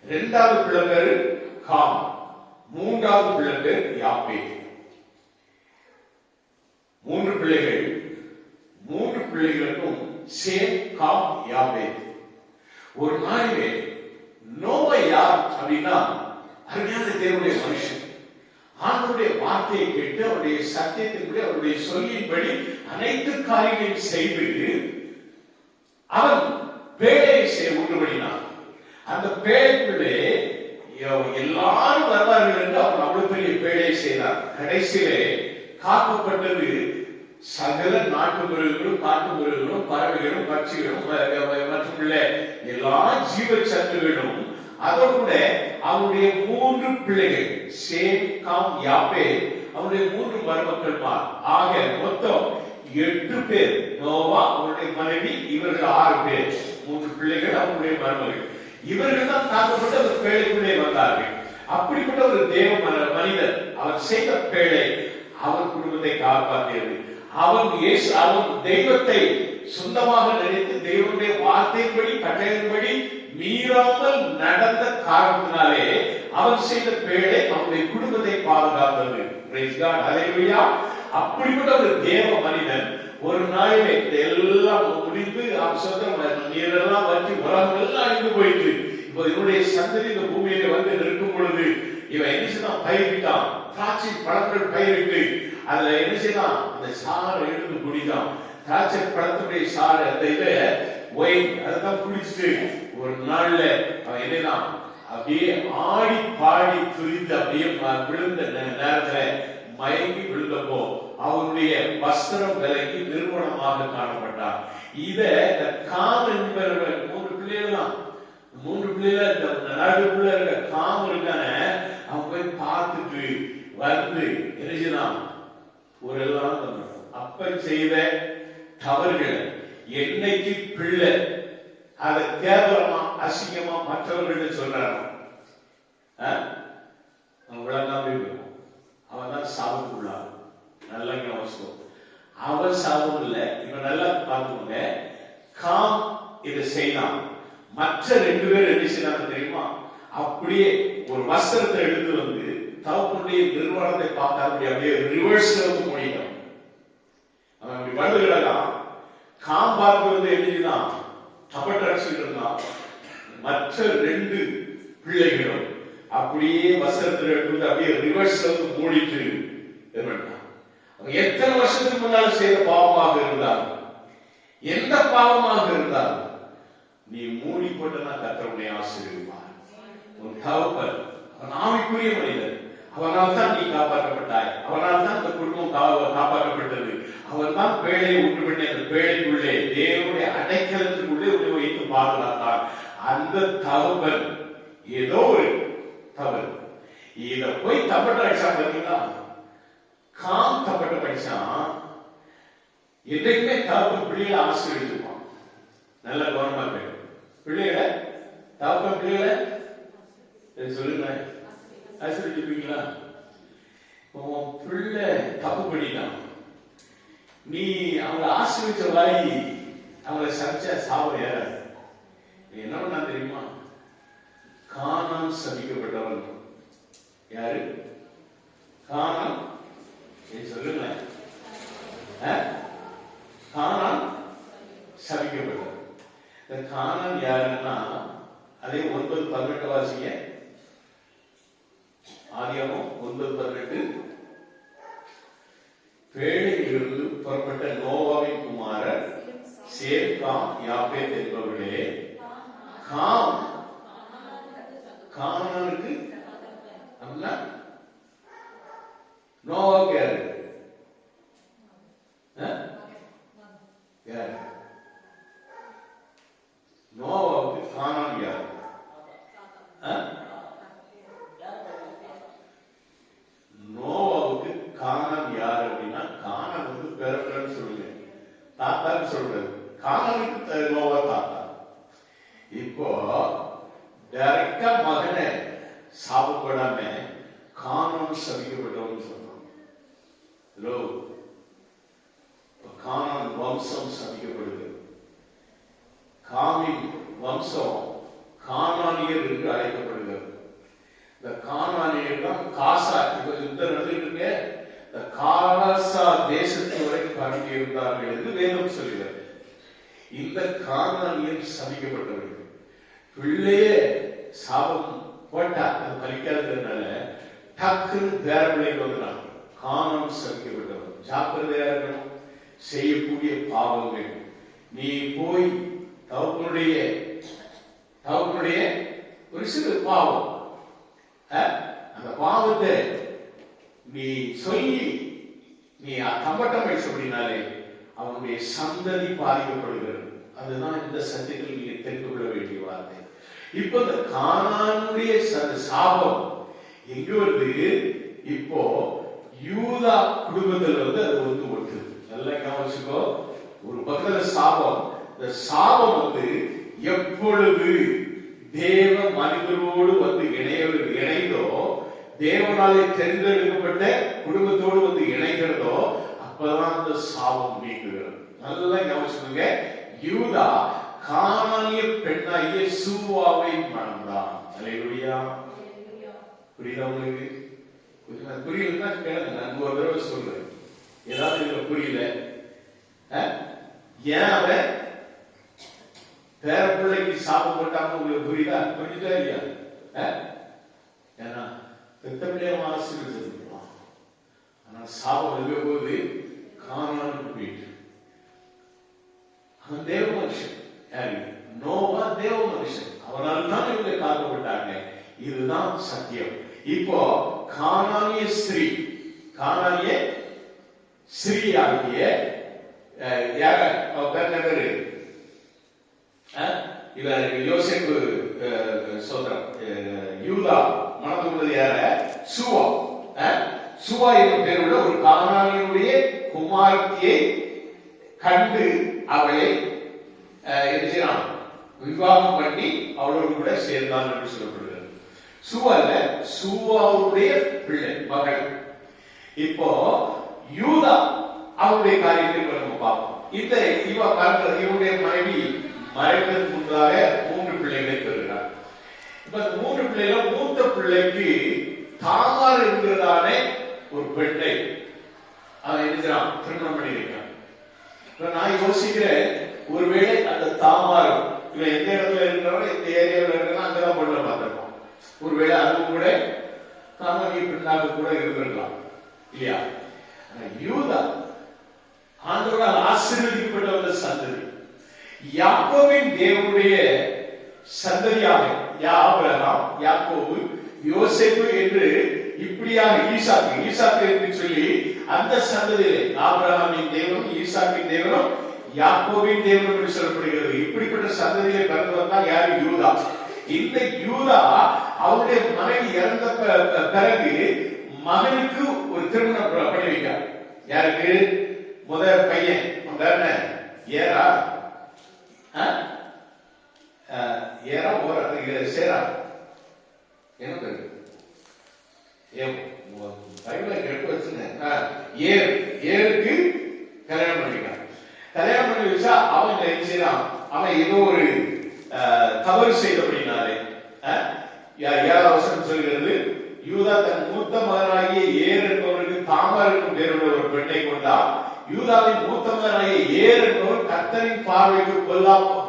2வது பிள்ளை பேரு காம், 3வது பிள்ளை பேர் யாப்பேத். 3 பிள்ளைகள். 3 பிள்ளைகளுக்கும் சேம், காம், யாப்பேத். ஒரு நாளிலே நோவா யார் அப்படின்னா அருமையான தேவனுடைய மனுஷன். ஆண்டவருடைய வார்த்தையை கேட்டு அவருடைய சத்தியத்தின்படி அவருடைய சொல்லின்படி அனைத்து காரியங்களையும் செய்து அவன் பேழையை செய்ய உண்டுபடினான். அந்த பேழைக்குள்ளே எல்லாரும் வருவார்கள் என்று அவன் அவ்வளவு பெரிய பேழையை செய்தான். கடைசியிலே காக்கப்பட்டது சகல நாட்டு மிருகங்களும், காட்டு மிருகங்களும், பறவைகளும், பட்சிகளும் மற்றும் எல்லா ஜீவ சத்துகளும். அதோடு கூட அவனுடைய 3 பிள்ளைகள் சேம், காம், யாப்பேத், அவனுடைய 3 மருமக்கள்மார். ஆக மொத்தம் 8 பேர். நோவா, அவனுடைய மனைவி, இவர்கள் 6 பேர். 3 பிள்ளைகள், அவனுடைய மருமகள். இவர்கள் தான் காக்கப்பட்டு அந்த பேழைக்குள்ளே வந்தார்கள். அப்படிப்பட்ட ஒரு தேவ மனிதன். அவன் செய்த பேழை அவன் குடும்பத்தை காப்பாற்றியது. அவன் தெய்வத்தை சொந்தமாக நினைத்து தெய்வனுடைய வார்த்தையின்படி கட்டளையின்படி மீறாமல் நடந்த காரணத்தினாலே அவன் செய்த பேழை அவனுடைய குடும்பத்தை பாதுகாத்தது. பிரைஸ் காட், ஹல்லேலூயா. அப்படிப்பட்ட ஒரு தேவ மனிதன் ஒரு நாளிலே எல்லாம் முடிந்து அவன் சொந்த நீரெல்லாம் வச்சு உலகம் எல்லாம் அழிந்து போயிட்டு இப்போ இவனுடைய சந்ததி இந்த பூமியில வந்து நிற்கும் பொழுது இவன் என்ன செய்தான்? பயிரிட்டான். திராட்சை பழங்கள் பயிரிட்டு அதுல என்ன செய்யலாம், அந்த சாறை எடுத்து குடிக்கலாம். திராட்சை பழத்துடைய சாறு அந்த இதை ஒயின் அதான் குடிச்சிட்டு ஒரு நாள்ல அவன் என்னன்னா அப்படியே ஆடி பாடி துரிந்து அப்படியே விழுந்த நேரத்துல மயங்கி விழுந்தப்போ அவருடைய வஸ்திரம் விலகி நிறுவனமாக காணப்பட்டார். இத காம் என்பவர்கள் 3 பிள்ளைகள் தான், 3 பிள்ளைகள் இந்த நடுப்புல இருக்க காம் இருக்கான அவன் போய் பார்த்துட்டு வந்து என்ன ஒரு எல்லாம் அப்ப செய்த தவறுகள் என்னைக்கு பிள்ளை அதை கேவலமா அசிங்கமா மற்றவர்கள் சொல்றாங்க விளங்காம இருக்கும். அவன் தான் சாபத்துக்குள்ளான். நல்லா யோசிக்கும். அவன் சாபம் இல்லை. இப்ப நல்லா பார்த்துக்கோங்க. காம் இதை செய்யலாம். மற்ற 2 பேர் என்ன செய்யறாங்க தெரியுமா, அப்படியே ஒரு வஸ்திரத்தை எடுத்து வந்து தவப்புடைய நிர்வாணத்தை பார்க்க அப்படியே ரிவர்ஸ் முடியும். அவன் அப்படி வழுகிறான். காம் பார்த்து வந்து எழுதிதான் தப்பட்ட அடிச்சுட்டு இருந்தான். மற்ற 2 பிள்ளைகளும் அப்படியே வஸ்திரத்தில் எடுத்து அப்படியே ரிவர்ஸ் மூடிட்டு எத்தனை வருஷத்துக்கு முன்னால செய்த பாவமாக இருந்தாலும் எந்த பாவமாக இருந்தாலும் நீ மூடி போட்டனா கர்த்தருடைய ஆசீர்வாதம். ஒரு தகப்பன் அவன் ஆவிக்குரிய மனிதன். அவனால் தான் நீ காப்பாற்றப்பட்டாய். அவனால் தான் இந்த குடும்பம் காப்பாற்றப்பட்டது. அவன் தான் பேழையை உண்டு பண்ணி அந்த பேழைக்குள்ளே தேவனுடைய அடைக்கலத்துக்குள்ளே உன்னை வைத்து பாதுகாத்தான். அந்த தகப்பன் ஏதோ ஒரு தவறு இத போய் தப்பட்ட அடிச்சா பாத்தீங்களா, காம் தப்பட்ட படிச்சான். என்றைக்குமே தகப்பன் பிள்ளைகளை ஆசீர்வதிப்பான். நல்ல கவனமா இருக்கு. பிள்ளைகளை தகப்பன் பிள்ளைகளை சொல்லுங்க ஆசீர்வதிப்பீங்களா? பிள்ளை தப்பு பண்ணிட்டான், நீ அவங்களை ஆசீர்வதிச்ச வாய் அவங்களை சமைச்சா சாப்பிட ஏறாது. என்ன பண்ணா தெரியுமா, கானான் சபிக்கப்பட்டவன். யாரு கானான்? சொல்லுங்க. கானான் சபிக்கப்பட்டவன். இந்த கானான் யாருன்னா அதே 9:18 வாசிங்க. ஆதியாகமம் 9:18. பேழையிலிருந்து புறப்பட்ட நோவாவின் குமாரர் சேம், காம், யாப்பேத் என்பவர்களே. காம் கானானுக்கு அப்படின்னா நோவாவுக்கு யாரு? யாரு? நோவாவுக்கு கானான் யாரு? நோவாவுக்கு கானான் யாரு அப்படின்னா, கானான் வந்து பிறப்புன்னு சொல்லுங்க, தாத்தான்னு சொல்றது. கானானுக்கு நோவா தாத்தா. இப்போ டைரக்டா மகனை சாப்பிடாம கானான் சபிக்கப்பட்டவன் சொல்றான். கானான் வம்சம் சபிக்கப்படுகிறது. காமின் வம்சம் கானானியர் என்று அழைக்கப்படுகிறது. இந்த கானானியர் தான் காசா, இப்ப யுத்தம் நடந்துட்டு இந்த காசா தேசத்து வரைக்கும் பரவி இருந்தார்கள் என்று வேதம் சொல்கிறது. இந்த கானானியர் சபிக்கப்பட்டவர்கள். பிள்ளையே சாபம் போட்டா அது பலிக்காததுனால டக்குன்னு பேர பிள்ளைக்கு வந்துட்டான். கானான் சபிக்கப்பட்டவன். ஜாக்கிரதையா இருக்கணும். செய்யக்கூடிய பாவங்கள் நீ போய் தகப்பனுடைய ஒரு சிறு பாவம், அந்த பாவத்தை நீ சொல்லி நீ தம்பட்டம் வயசு அப்படின்னாலே அவனுடைய சந்ததி பாதிக்கப்படுகிறது. அதுதான் இந்த சத்தியத்தில் நீங்க தெரிந்து கொள்ள வேண்டிய வார்த்தை. இப்ப இந்த கானானுடைய சாபம் எங்க வருது? இப்போ யூதா குடும்பத்தில் வந்து அது வந்து ஒட்டு. நல்லா கவனிச்சுக்கோ. ஒரு பக்கத்துல சாபம். இந்த சாபம் வந்து எப்பொழுது தேவ மனிதரோடு வந்து இணைந்தோ, தேவனாலே தேர்ந்தெடுக்கப்பட்ட குடும்பத்தோடு வந்து இணைகிறதோ அப்பதான் அந்த சாபம் நீக்குகிறது. நல்லா கவனிச்சுக்கோங்க. யூதா கானானிய பெண்ணாகிய சூவாவை மணந்தான். அல்லேலூயா. புரியுதா உங்களுக்கு? புரியலன்னா கேளுங்க, நான் ஒரு தடவை சொல்றேன். ஏதாவது இதுல புரியல, ஏன் அவன் பேர பிள்ளைக்கு சாபம் போட்டாங்க உங்களுக்கு புரியுதா? புரிஞ்சுட்டா இல்லையா? ஏன்னா பெத்த பிள்ளைய ஆசீர்வதிச்சிருப்பான். ஆனா சாபம் எங்க போகுது? கானானுக்கு போயிட்டு. அவன் தேவ மனுஷன். யாரு? நோவா தேவ மனுஷன். அவனால் தான் இவங்க காக்கப்பட்டாங்க. இதுதான் சத்தியம். இப்போ கானானிய ஸ்ரீயாகிய யார பேரு இவர் யோசேப்பு சோதரம் யூதா மணந்து கொண்டது யார? சுவா என்ற பேருள்ள ஒரு கானானியுடைய குமாரத்தியை கண்டு அவளை விவாகம் பண்ணி அவளோடு கூட சேர்ந்தான் என்று சொல்லப்படுகிறது. சுவாவுடைய பிள்ளை மகள். இப்போ யூதா அவருடைய காரியத்தை நம்ம பார்ப்போம். இவருடைய மனைவி மறைவதற்கு முன்பதாக 3 பிள்ளைகளை பெறுகிறார். இப்ப அந்த 3 பிள்ளைல மூத்த பிள்ளைக்கு தாமார் என்கிறதான ஒரு பெண்ணை அவன் எழுதுறான், திருமணம் பண்ணியிருக்கான். நான் யோசிக்கிறேன், ஒருவேளை அந்த தாமாரம் இவன் எந்த இடத்துல இருக்கிறவங்க எந்த ஏரியாவில் இருக்கிறா அங்கதான் பொண்ணை பார்த்திருக்கோம். ஒருவேளை அதுவும் கூட தாமாரிய பெண்ணாக கூட இருந்திருக்கலாம் இல்லையா? யூதா ஆண்டவரால் ஆசீர்வதிக்கப்பட்ட சந்ததி, யாக்கோபின் தேவனுடைய சந்ததியாக ஆபிரகாம், யாக்கோபு, யோசேப்பு என்று இப்படியாக ஈசாக்கு என்று சொல்லி அந்த சந்ததியிலே ஆபிரகாமின் தேவனும் ஈசாக்கின் தேவனும் யாக்கோபின் தேவனும் என்று சொல்லப்படுகிறது. இப்படிப்பட்ட சந்ததியை பிறந்து வந்தால் யாரு? யூதா. இந்த யூதா அவருடைய மனைவி இறந்த பிறகு மகனுக்கு ஒரு திருமணம் பண்ணி வைக்கிறார். யாருக்கு? முதல் பையன் ஏரா சேரா என்ன பேரு? ஏருக்கு கல்யாணம் பண்ணிக்கிறான். கல்யாணம் பண்ணி வச்சா அவன் என்ன செய்யறான்? அவன் ஏதோ ஒரு தவறு செய்தபடினாலே 7ஆம் வசனம் சொல்கிறது, யூதா தன் மூத்த மகனாகிய ஏர் என்பவருக்கு தாமார் என்னும் பேருள்ள ஒரு பெண்ணை கொண்டார். யூதாவின் மூத்த மகனாகிய ஏர் என்பவர் கர்த்தரின் பார்வைக்கு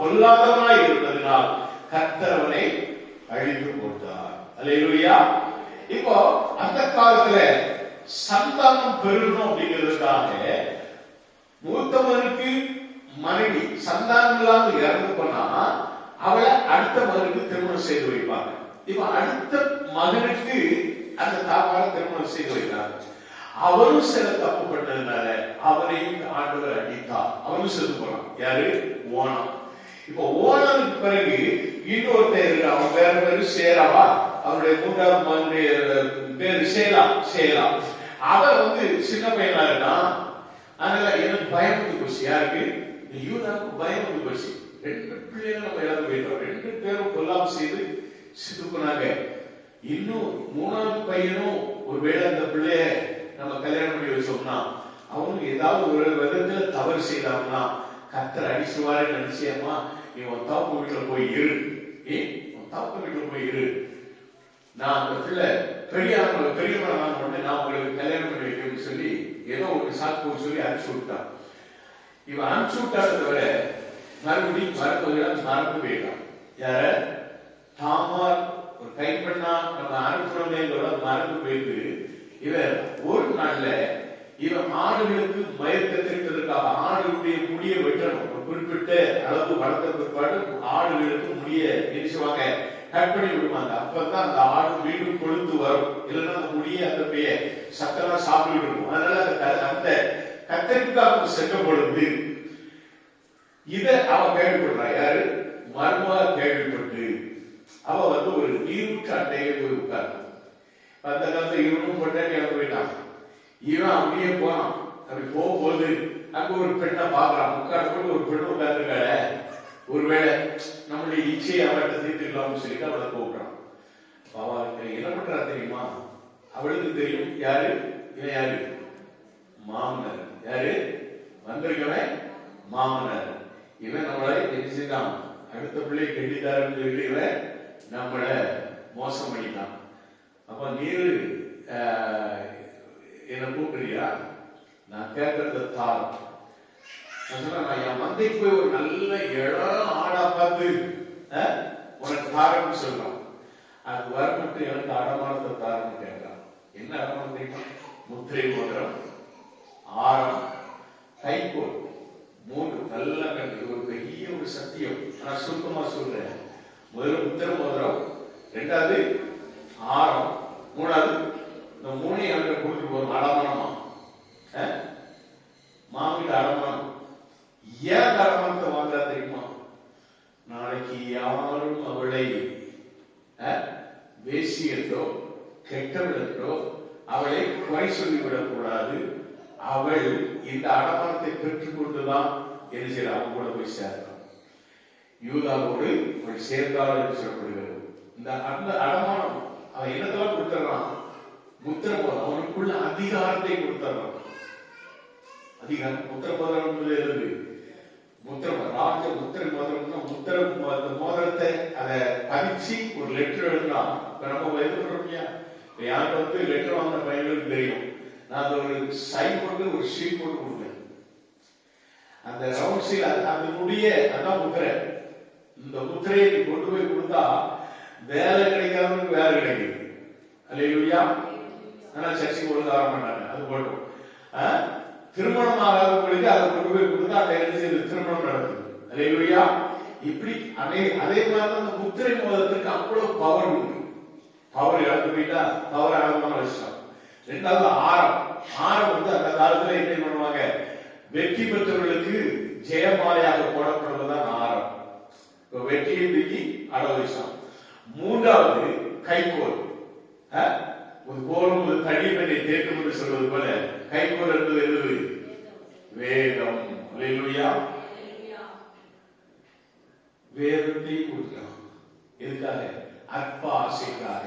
பொல்லாதவனாய் இருந்ததினால் கர்த்தர் அவனை அழித்து போட்டார். அல்லேலூயா. இப்போ அந்த காலத்துல சந்தானம் பெருகணும் அப்படிங்கிறதுக்காக மூத்தவனுக்கு மனைவி சந்தானம் இல்லாமல் இறந்து போனா அவளை அடுத்த மகனுக்கு திருமணம் செய்து வைப்பாங்க. இப்ப அடுத்த மகனுக்கு அந்த தாமார திருமணம் செய்து வைக்கிறாங்க. அவரும் சில தப்பு பண்ணதுனால அவரையும் ஆண்டவர் அடித்தார். அவரும் செத்து போனான். யாரு? ஓனான். இப்ப ஓனானுக்கு பிறகு இன்னொருத்தர் இருக்கு. அவன் பேரு சேராவா? அவருடைய 3ஆவது மகனுடைய பேரு சேலா. அவன் சின்ன பையனா இருக்கான். அதனால எனக்கு பயம் வந்து போச்சு. யாருக்கு? யூதாவுக்கு பயம் வந்து போச்சு. 2 பிள்ளைகள் நம்ம இழந்து போயிட்டோம். 2 பேரும் கொல்லாம செய்து செத்து போனாங்க. இன்னும் 3ஆவது பையனும் ஒருவேளை அந்த பிள்ளைய நம்ம கல்யாணம் பண்ணி வச்சோம்னா அவனுக்கு ஏதாவது ஒரு விதத்துல தவறு செய்தாங்கன்னா கர்த்தர் அடிச்சுவாரு நினைச்சியம்மா, நீ உன் தாப்பு வீட்டுல போய் இரு. தாப்பு வீட்டுல போய் இரு. நான் அந்த பிள்ளை பெரியவனான உடனே நான் உங்களுக்கு கல்யாணம் பண்ணி வைக்கணும்னு சொல்லி ஏதோ ஒரு சாக்கு சொல்லி அனுப்பிச்சு விட்டான். இவன் அனுப்பிச்சு விட்டாத தவிர மறுபடியும் மறந்து போயிட்டான். யார? தாமார் ஒரு கைப்பண்ணா நம்ம அனுப்புறோமே மறந்து போயிட்டு இவன் ஒரு நாள்ல இவன் ஆடுகளுக்கு மயிர் கத்திரிப்பதற்காக ஆடுகளுடைய முடிய வெட்டணும். ஒரு குறிப்பிட்ட அளவு வளர்த்த பிற்பாடு ஆடுகளுக்கு முடிய எரிச்சுவாங்க, கட் பண்ணி விடுவாங்க. அப்பதான் அந்த ஆடு மீண்டும் கொழுந்து வரும். இல்லைன்னா அந்த முடிய அந்த பெய சத்தெல்லாம் சாப்பிட்டு இருக்கும். அதனால அந்த கத்திரிக்காக சென்ற பொழுது இத அவ கேள்விப்படுறா. யாரு? மர்மமா கேள்விப்பட்டு அவ ஒரு நீரூற்று அட்டையில போய் உட்கார்ந்து அந்த காலத்துல இவனும் பொட்டாட்டி அங்க போயிட்டான். இவன் அப்படியே போனான். அப்படி போகும்போது அங்க ஒரு பெண்ணை பாக்குறான். உட்கார்ந்து போட்டு ஒரு பெண்ணு உட்கார்ந்துருக்காள, ஒருவேளை நம்மளுடைய இச்சையை அவர்கிட்ட தீர்த்துக்கலாம்னு சொல்லிட்டு அவளை கூப்பிடுறான். அவளுக்கு என்ன பண்றா தெரியுமா? அவளுக்கு தெரியும் யாரு இவன். யாரு? மாமனார். யாரு? வந்திருக்கவன் மாமனார். இவன் நம்மளை என்ன செய்தான்? அடுத்த பிள்ளை கெட்டித்தாருன்னு சொல்லி இவன் நம்மளை மோசம் பண்ணிட்டான். அப்ப நீரு என்ன கூப்பிடுறியா? நான் கேட்கறத தார். நான் சொன்ன, நான் என் மந்தைக்கு போய் ஒரு நல்ல இடம் ஆடா பார்த்து உனக்கு தாரன்னு சொல்றான். அது வரப்பட்டு எனக்கு அடமானத்தை தாரன்னு கேட்கறான். என்ன அடமானம் தெரியுமா? முத்திரை மோதிரம், ஆரம், கைக்கோல், 3 நல்ல கண்டு. ஒரு பெரிய ஒரு சத்தியம். நான் சுருக்கமா சொல்றேன். முதல்ல முத்திரை மோதிரம், 2வது ஆரம், 3வது இந்த 3ஐயும் அங்க கொடுத்துட்டு போறோம். அடமானமா மாமிட்ட அடமானம். ஏன் அடமானத்தை வாங்குறா தெரியுமா? நாளைக்கு யாரும் அவளை வேசியதோ கெட்டவளோ அவளை குறை சொல்லிவிடக் கூடாது. அவள் இந்த அடமானத்தை பெற்றுக்கொண்டுதான் என்ன செய்ய அவங்க கூட போய் சேர்ந்தான். யூதாவோடு அவள் சேர்ந்தாள் என்று சொல்லப்படுகிறது. இந்த அந்த அடமானம் அவன் என்னத்தெல்லாம் கொடுத்துறான்? முத்திரபோதம். அவனுக்குள்ள அதிகாரத்தை கொடுத்துறான். அதிகாரம் முத்திரபோதம் எழுது ராஜ முத்திரை மோதிரம்னா முத்திர மோதிரத்தை அதை பதிச்சு ஒரு லெட்டர் எழுதலாம். இப்ப நம்ம எது பண்றோம்யா? யாருக்கு லெட்டர் வாங்கின பையனுக்கு தெரியும். நான் அதை ஒரு சைன் போட்டு ஒரு ஷீட் போட்டு கொடுப்பேன். அந்த ரவுண்ட் சீல் அதனுடைய அதான் முத்திரை. இந்த முத்திரையை கொண்டு போய் கொடுத்தா வேலை கிடைக்காதவனுக்கு வேலை கிடைக்குது. அல்லேலூயா. ஆனா சர்ச்சைக்கு ஒழுங்கு ஆக மாட்டாங்க. அது போட்டோம். திருமணம் ஆகாதவங்களுக்கு அதை கொண்டு போய் கொடுத்தா அந்த திருமணம் நடக்குது. அல்லேலூயா. இப்படி அதே மாதிரிதான் அந்த முத்திரை மோதிரத்துக்கு அவ்வளவு பவர் உண்டு. பவர் இழந்து போயிட்டா பவர் ஆகமான விஷயம். 2வது ஆரம். ஆரம் அந்த காலத்துல என்ன பண்ணுவாங்க? வெற்றி பெற்றவர்களுக்கு ஜெயமாலையாக போடப்படுவதுதான் ஆரம். வெற்றியை தூக்கி அடவசம். 3வது கைகோல். ஒரு கோலும் ஒரு தடிப்பனை தேர்க்கும் என்று சொல்வது போல கைகோல் என்பது எது? வேதம். அல்லேலூயா. வேதத்தை கொடுக்கலாம். எதுக்காக? அற்ப ஆசைக்காக,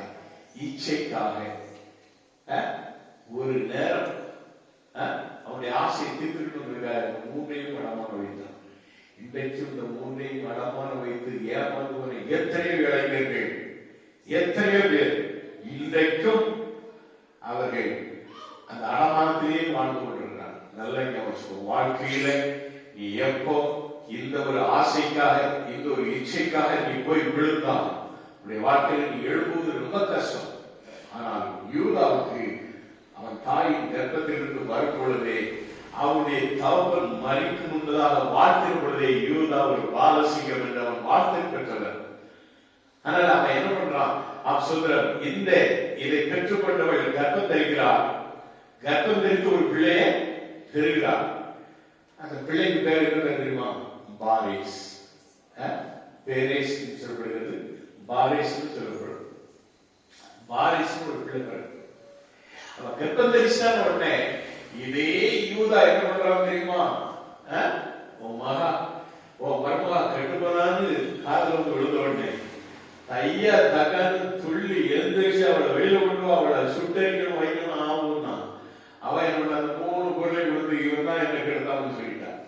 இச்சைக்காக. ஒரு நேரம் அவனுடைய ஆசையை தீர்த்துக்கிட்டு 3ஐயும் அடமான வைத்தான். இன்றைக்கு இந்த 3ஐயும் அடமான வைத்து ஏமாந்து போன எத்தனையோ இளைஞர்கள், எத்தனையோ பேர் இன்றைக்கும் அவர்கள் அந்த அடமானத்திலேயே வாழ்ந்து கொண்டிருக்கிறார். நல்ல ஞாபகம். வாழ்க்கையில நீ எப்போ இந்த ஒரு ஆசைக்காக, இந்த ஒரு இச்சைக்காக நீ போய் விழுந்தால் உன்னுடைய வாழ்க்கையில நீ எழுப்புவது ரொம்ப கஷ்டம். ஆனால் யூதாவுக்கு அவன் தாயின் கர்ப்பத்திலிருந்து வரும் பொழுதே, அவனுடைய தகப்பன் மறிக்கும் முன்பதாக வாழ்த்தின் பொழுதே யூதா ஒரு பாலசிங்கம் என்று அவன் வாழ்த்தை பெற்றவர். ஆனால் அவன் என்ன பண்றான்? அவன் சொல்றான், இதை பெற்றுக்கொண்டவள் கர்ப்பம் தரிக்கிறார். கர்ப்பம் தரித்து ஒரு பிள்ளையை பெறுகிறார். அந்த பிள்ளைக்கு பேர் என்ன தெரியுமா? பாரேஸ். பேரேஸ் சொல்லப்படுகிறது, பாரேஸ் சொல்லப்படும். பாரேஸ் ஒரு பிள்ளை. அவன் கர்ப்பம் தரிசிட்டான உடனே இதே யூதா என்ன பண்றான் தெரியுமா? உன் மருமகா கெட்டு போனான்னு காதல வந்து விழுந்த உடனே தையா தகான்னு துள்ளி எழுந்திரிச்சு அவளை வெளியில கொண்டு அவளை சுட்டரிக்கணும், வைக்கணும் ஆகும்னா அவன் என்னோட அந்த 3 பொருளை கொடுத்து இவன் தான் என்ன கெடுத்தான்னு சொல்லிட்டான்.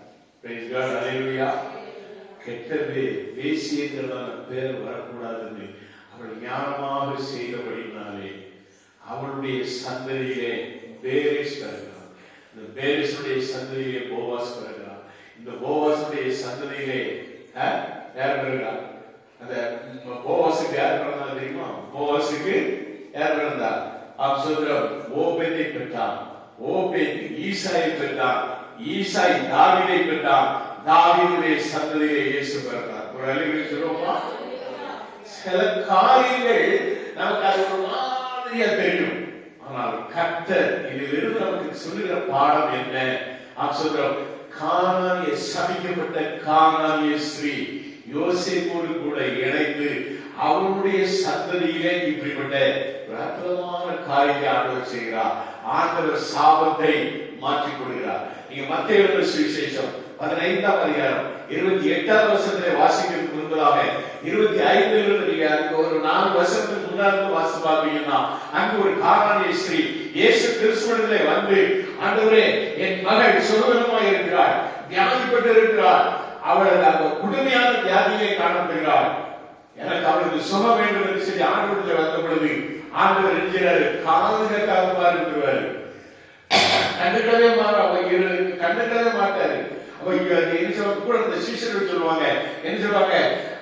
அல்லேலூயா. கெட்டது வேசியங்கிறதான பேர் வரக்கூடாதுன்னு அவள் ஞானமாக செய்தபடினாலே அவளுடைய சந்ததியிலே பேரேஸ் பிறகுறான். இந்த பேரேசுடைய சந்ததியிலே போவாஸ் பிறகுறான். இந்த போவாசுடைய சந்ததியிலே யார் பிறகுறான்? அந்த போவாசுக்கு யார் பிறந்தாங்க தெரியுமா? போவாசுக்கு யார் பிறந்தார்? அப்சோத்ரம் ஓபேதை பெற்றான். ஓபேத் ஈசாயை பெற்றான். ஈசாய் தாவீதை பெற்றான். தாவீதுடைய சந்ததியிலே இயேசு பிறந்தார். ஒரு அழிவு சொல்லுவோமா? சில காரியங்கள் நமக்கு அது ஒரு மாதிரியா தெரியும். ஆனால் கர்த்தர் இதிலிருந்து நமக்கு சொல்லுகிற பாடம் என்ன? அப்சோத்ரம் கானானிய சபிக்கப்பட்ட கானானிய ஸ்ரீ யோசேப்போடு கூட இணைந்து அவருடைய சந்ததியிலே இப்படிப்பட்ட அற்புதமான காரியத்தை ஆண்டவர் செய்கிறார். ஆண்டவர் சாபத்தை மாற்றிக் கொள்கிறார். நீங்க மத்தேயு எழுதின சுவிசேஷம் 15ஆம் அதிகாரம் 28வது வசனத்தை வாசிக்கிறதுக்கு முன்பதாக 25லிருந்து நீங்க அதுக்கு ஒரு 4 வருஷத்துக்கு முன்னாடி வாசி பாத்தீங்கன்னா அங்கு ஒரு கானானிய ஸ்திரீ இயேசு கிறிஸ்துவிலே வந்து, ஆண்டவரே என் மகள் சுகவீனமாக இருக்கிறார், வியாதிப்பட்டு இருக்கிறார், அவள் அந்த கொடுமையான வியாதியை காணப்படுகிறார், எனக்கு அவளுக்கு சுகம் வேண்டும் என்று சொல்லி ஆண்டவரிடத்தில் வந்த பொழுது ஆண்டவர் என்கிறார், காதுகக்காக இருக்கிறார், கண்டுக்கவே மாட்டாரு. கூட இந்த சீஷர்கள் சொல்லுவாங்க, என்ன சொல்லுவாங்க?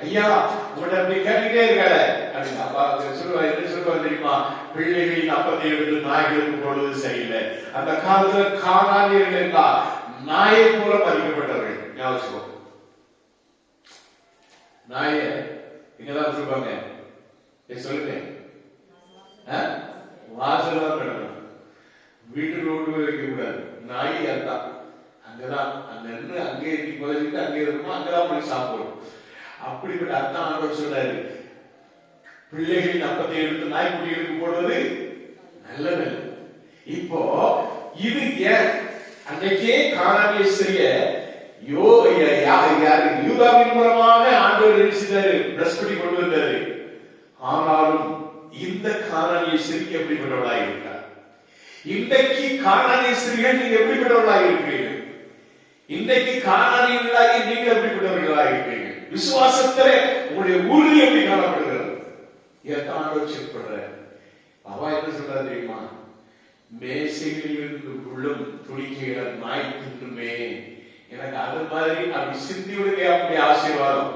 ஐயா உங்கள்ட்ட அப்படி கேட்டுக்கிட்டே இருக்காரு அப்படின்னு சொல்லுவாங்க. என்ன சொல்லுவாங்க தெரியுமா? தெரியுமா? பிள்ளைகளின் அப்பத்தை எடுத்து நாய்களுக்கு போடுவது சரியில்லை. அந்த காலத்துல கானானியர்கள் என்றால் நாயை போல மதிக்கப்பட்டவர்கள். ஞாபகம், நாய இங்கதான் வச்சிருப்பாங்க. சொல்லுங்க, வாசல் தான் கிடக்கணும், வீட்டுக்கு ரோட்டு வைக்க கூடாது. நாய் அதுதான், அங்கதான் அங்க இருந்து அங்கே புதைச்சிட்டு அங்கே இருக்கணும், அங்கதான் போய் சாப்பிடும். அப்படிப்பட்ட அர்த்தம் ஆண்டவர் சொல்றாரு. பிள்ளைகளின் அப்பத்தை எடுத்து நாய்க்குட்டிகளுக்கு போடுவது நல்லது. இப்போ இது ஏன் அன்னைக்கே கானானிய ஸ்திரிய யூதாவின் மூலமாக ஆண்டவர் நினைச்சிட்டாரு, பிரஸ் பண்ணி கொண்டு வந்தாரு. ஆனாலும் இந்த கானானிய ஸ்திரிக்கு எப்படிப்பட்டவளாக இருக்கார்? இன்றைக்கு கானானிய ஸ்திரிகள் நீங்க எப்படிப்பட்டவர்களாக இருக்கிறீர்கள்? இன்றைக்கு கானானியர்களாகி நீங்க எப்படிப்பட்டவர்களாக இருக்கிறீர்கள்? விசுவாசத்திலே உங்களுடைய உறுதி எப்படி காணப்படுகிறது? எத்தனை செக் பண்ற அவா என்ன சொல்றாரு தெரியுமா? மேசைகளில் இருந்து உள்ளும் துணிக்கைகளை நாய் தின்றுமே. எனக்கு அது மாதிரி அப்படி சிந்தி விடுங்க, அப்படி ஆசீர்வாதம்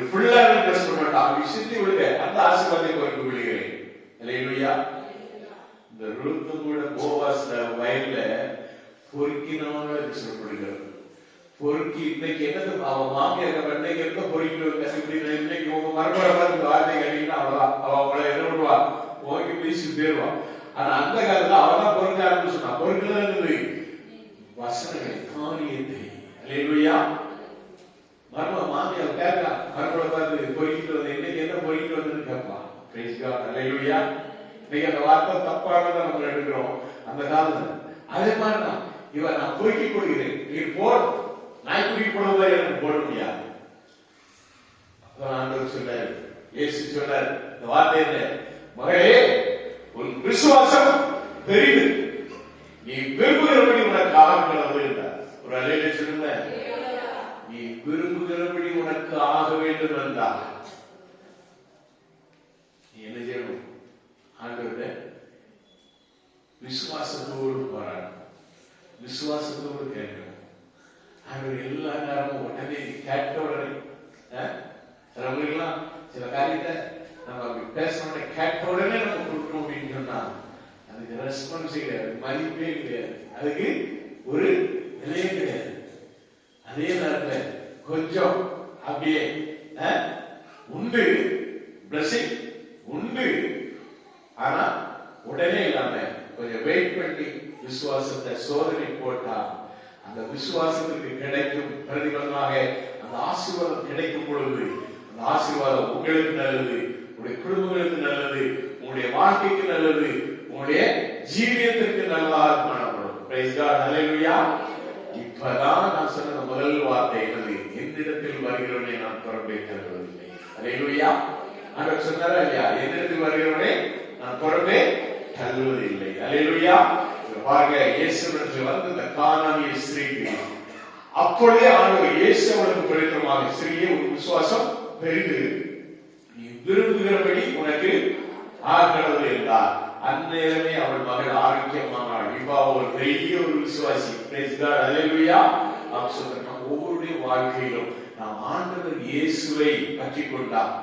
ஃபுல்லா ட்ரெஸ் பண்ண மாட்டோம், அப்படி சிந்தி விடுங்க, அந்த ஆசீர்வாதத்தை குறைந்து விடுகிறேன். இல்லையா? இந்த ரூத்து கூட போவாஸ் வயல்ல பொறுக்கினால சொல்லப்படுகிறது. பொறுக்கி இன்னைக்கு என்னது அவன் மாமியார் இன்னைக்கு எந்த பொறுக்கிட்டு இன்னைக்கு உங்க மறுபடியும் இந்த வார்த்தை கேட்டீங்கன்னா அவ்வளவுதான், அவளை என்ன பண்ணுவா, ஓகே பேசி போயிருவான். ஆனா அந்த காலத்துல அவதான் பொறுக்க ஆரம்பிச்சுனா, பொறுக்கிறது வசனங்களை காரியத்தை. இல்லையா? மர்ம மாமியார் கேட்கா, மறுபடியும் பார்த்து பொறுக்கிட்டு வந்து இன்னைக்கு என்ன பொறுக்கிட்டு வந்து கேட்பா. இல்லையா? இன்னைக்கு அந்த வார்த்தை தப்பானதை நம்ம எடுக்கிறோம். அந்த காலத்துல அதே மாதிரிதான் இவன் நான் பொறுக்கி கொடுக்கிறேன், நீ போடும், நாய்க்குட்டி போடுவதை எனக்கு போட முடியாது. ஆண்டவர் சொன்னார், இயேசு சொன்னார் இந்த வார்த்தை என்ன? மகளே, உன் விசுவாசம் பெரிது, நீ விரும்புகிறபடி உனக்கு ஆகிறது என்றார். ஒரு அலையில சொல்லுங்க, நீ விரும்புகிறபடி உனக்கு ஆக வேண்டும் என்றார். நீ என்ன செய்யணும்? ஆண்டவரே விசுவாசத்தோடு போராடணும், விசுவாசத்தோடு கேட்கணும். ஆண்டவர் எல்லா நேரமும் உடனே கேட்ட உடனே சிலவங்களுக்கெல்லாம் சில காரியத்தை நம்ம அப்படி பேசணும்னு கேட்ட உடனே நம்ம கொடுக்கணும் அப்படின்னு சொன்னா அதுக்கு ரெஸ்பான்ஸ் கிடையாது, மதிப்பே கிடையாது, அதுக்கு ஒரு நிலையே கிடையாது. அதே நேரத்தில் கொஞ்சம் அப்படியே உண்டு பிளஸிங் உண்டு, ஆனா உடனே இல்லாம கொஞ்சம் வெயிட் பண்ணி விசுவாசத்தை சோதனை போட்டா அந்த விசுவாசத்துக்கு கிடைக்கும் பிரதிபலனாக அந்த ஆசீர்வாதம் கிடைக்கும் பொழுது அந்த ஆசீர்வாதம் உங்களுக்கு நல்லது, உங்களுடைய குடும்பங்களுக்கு நல்லது, உங்களுடைய வாழ்க்கைக்கு நல்லது, உங்களுடைய ஜீவியத்திற்கு நல்லதாக காணப்படும். பிரைஸ் காட், ஹல்லேலூயா. இப்பதான் நான் சொன்ன முதல் வார்த்தை என்னது? என்னிடத்தில் வருகிறவனே நான் புறம்பே தள்ளுவதில்லை. ஹல்லேலூயா. ஆண்டவர் சொன்னாரா இல்லையா? என்னிடத்தில் வருகிறவனே நான் புறம்பே தள்ளுவதில்லை. ஹல்லேலூயா. பாருங்க, இயேசுவிடத்தில் வந்து இந்த கானானிய ஸ்திரீக்கு அப்பொழுதே ஆண்டவர் இயேசு அவளுக்கு பிரயோஜனமாக, ஸ்திரீயே உன் விசுவாசம் பெரிது, நீ விரும்புகிறபடி உனக்கு ஆகிறது என்றார். அந்நேரமே அவள் மகள் ஆரோக்கியமானாள். இப்ப ஒரு பெரிய ஒரு விசுவாசி. பிரைஸ் காட், ஹல்லேலூயா. நாம் சொல்றோம், ஒவ்வொருடைய வாழ்க்கையிலும் நாம் ஆண்டவர் இயேசுவை பற்றி கொண்டால்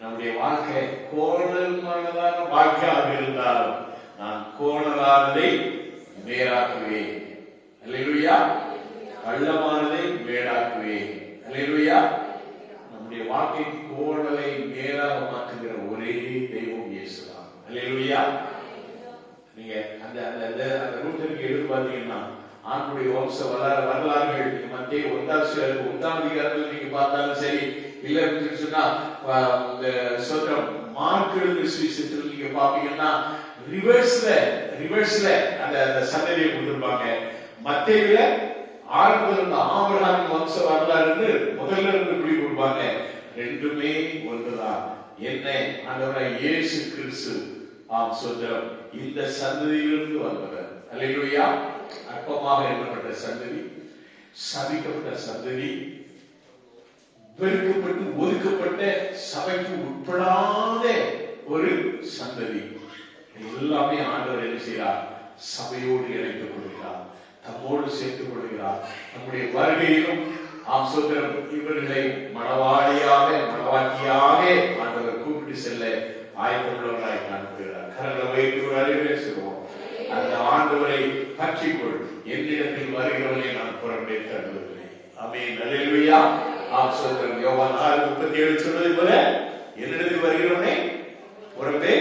நம்முடைய வாழ்க்கை கோணலான வாழ்க்கையாக இருந்தாலும் நான் கோணலானதை மேலாக்குவேன். அல்லேலூயா. கள்ளமானதை மேலாக்குவேன். அல்லேலூயா. நம்முடைய வாழ்க்கை கோணலை மேலாக மாற்றுகிற ஒரே தெய்வம் இயேசுதான். அல்லேலூயா. நீங்க அந்த அந்த ரூட்டிற்கு எடுத்து பார்த்தீங்கன்னா ஆண்டுடைய வம்ச வரலாறுகள் மத்திய 1ஆம் அதிகாரத்தில் நீங்க பார்த்தாலும் சரி, இல்ல அப்படின்னு சொன்னா மார்க் எழுதின சுவிசேஷத்தில் நீங்க பாப்பீங்கன்னா ரிவர்ஸ்ல அந்த சந்ததியை கொடுத்திருப்பாங்க. மத்தேயுல ஆரம்பத்தில் ஆபிரகாமின் வம்ச வரலாறு முதல்ல இருந்து இப்படி கொடுப்பாங்க. ரெண்டுமே ஒன்றுதான். என்ன? ஆண்டவராகிய இயேசு கிறிஸ்து ஆம் சோதரம் இந்த சந்ததியிலிருந்து வந்தவர். அல்லேலூயா. அற்பமாக எண்ணப்பட்ட சந்ததி, சபிக்கப்பட்ட சந்ததி, வெறுக்கப்பட்டு ஒதுக்கப்பட்ட சபைக்கு உட்படாத ஒரு சந்ததி. எல்லாமே ஆண்டவர் என்ன செய்கிறார்? சபையோடு இணைத்துக் கொள்கிறார், தம்மோடு சேர்த்துக் கொள்கிறார். நம்முடைய வருகையிலும் ஆம் சோதரம் இவர்களை மணவாட்டியாக ஆண்டவர் கூப்பிட்டு செல்ல ஆயத்தமுள்ளவர்களாய் அனுப்புகிறார். கரங்களை உயர்த்தி ஒரு அறிவுரை சொல்லுவோம். அந்த ஆண்டவரை பற்றிக்கொள். என்னிடத்தில் வருகிறவனை நான் புறம்பே தள்ளுவதில்லை. ஆமென். அல்லேலூயா. யோவான் 6:37 சொன்னதை போல என்னிடத்தில் வருகிறவனை புறம்பே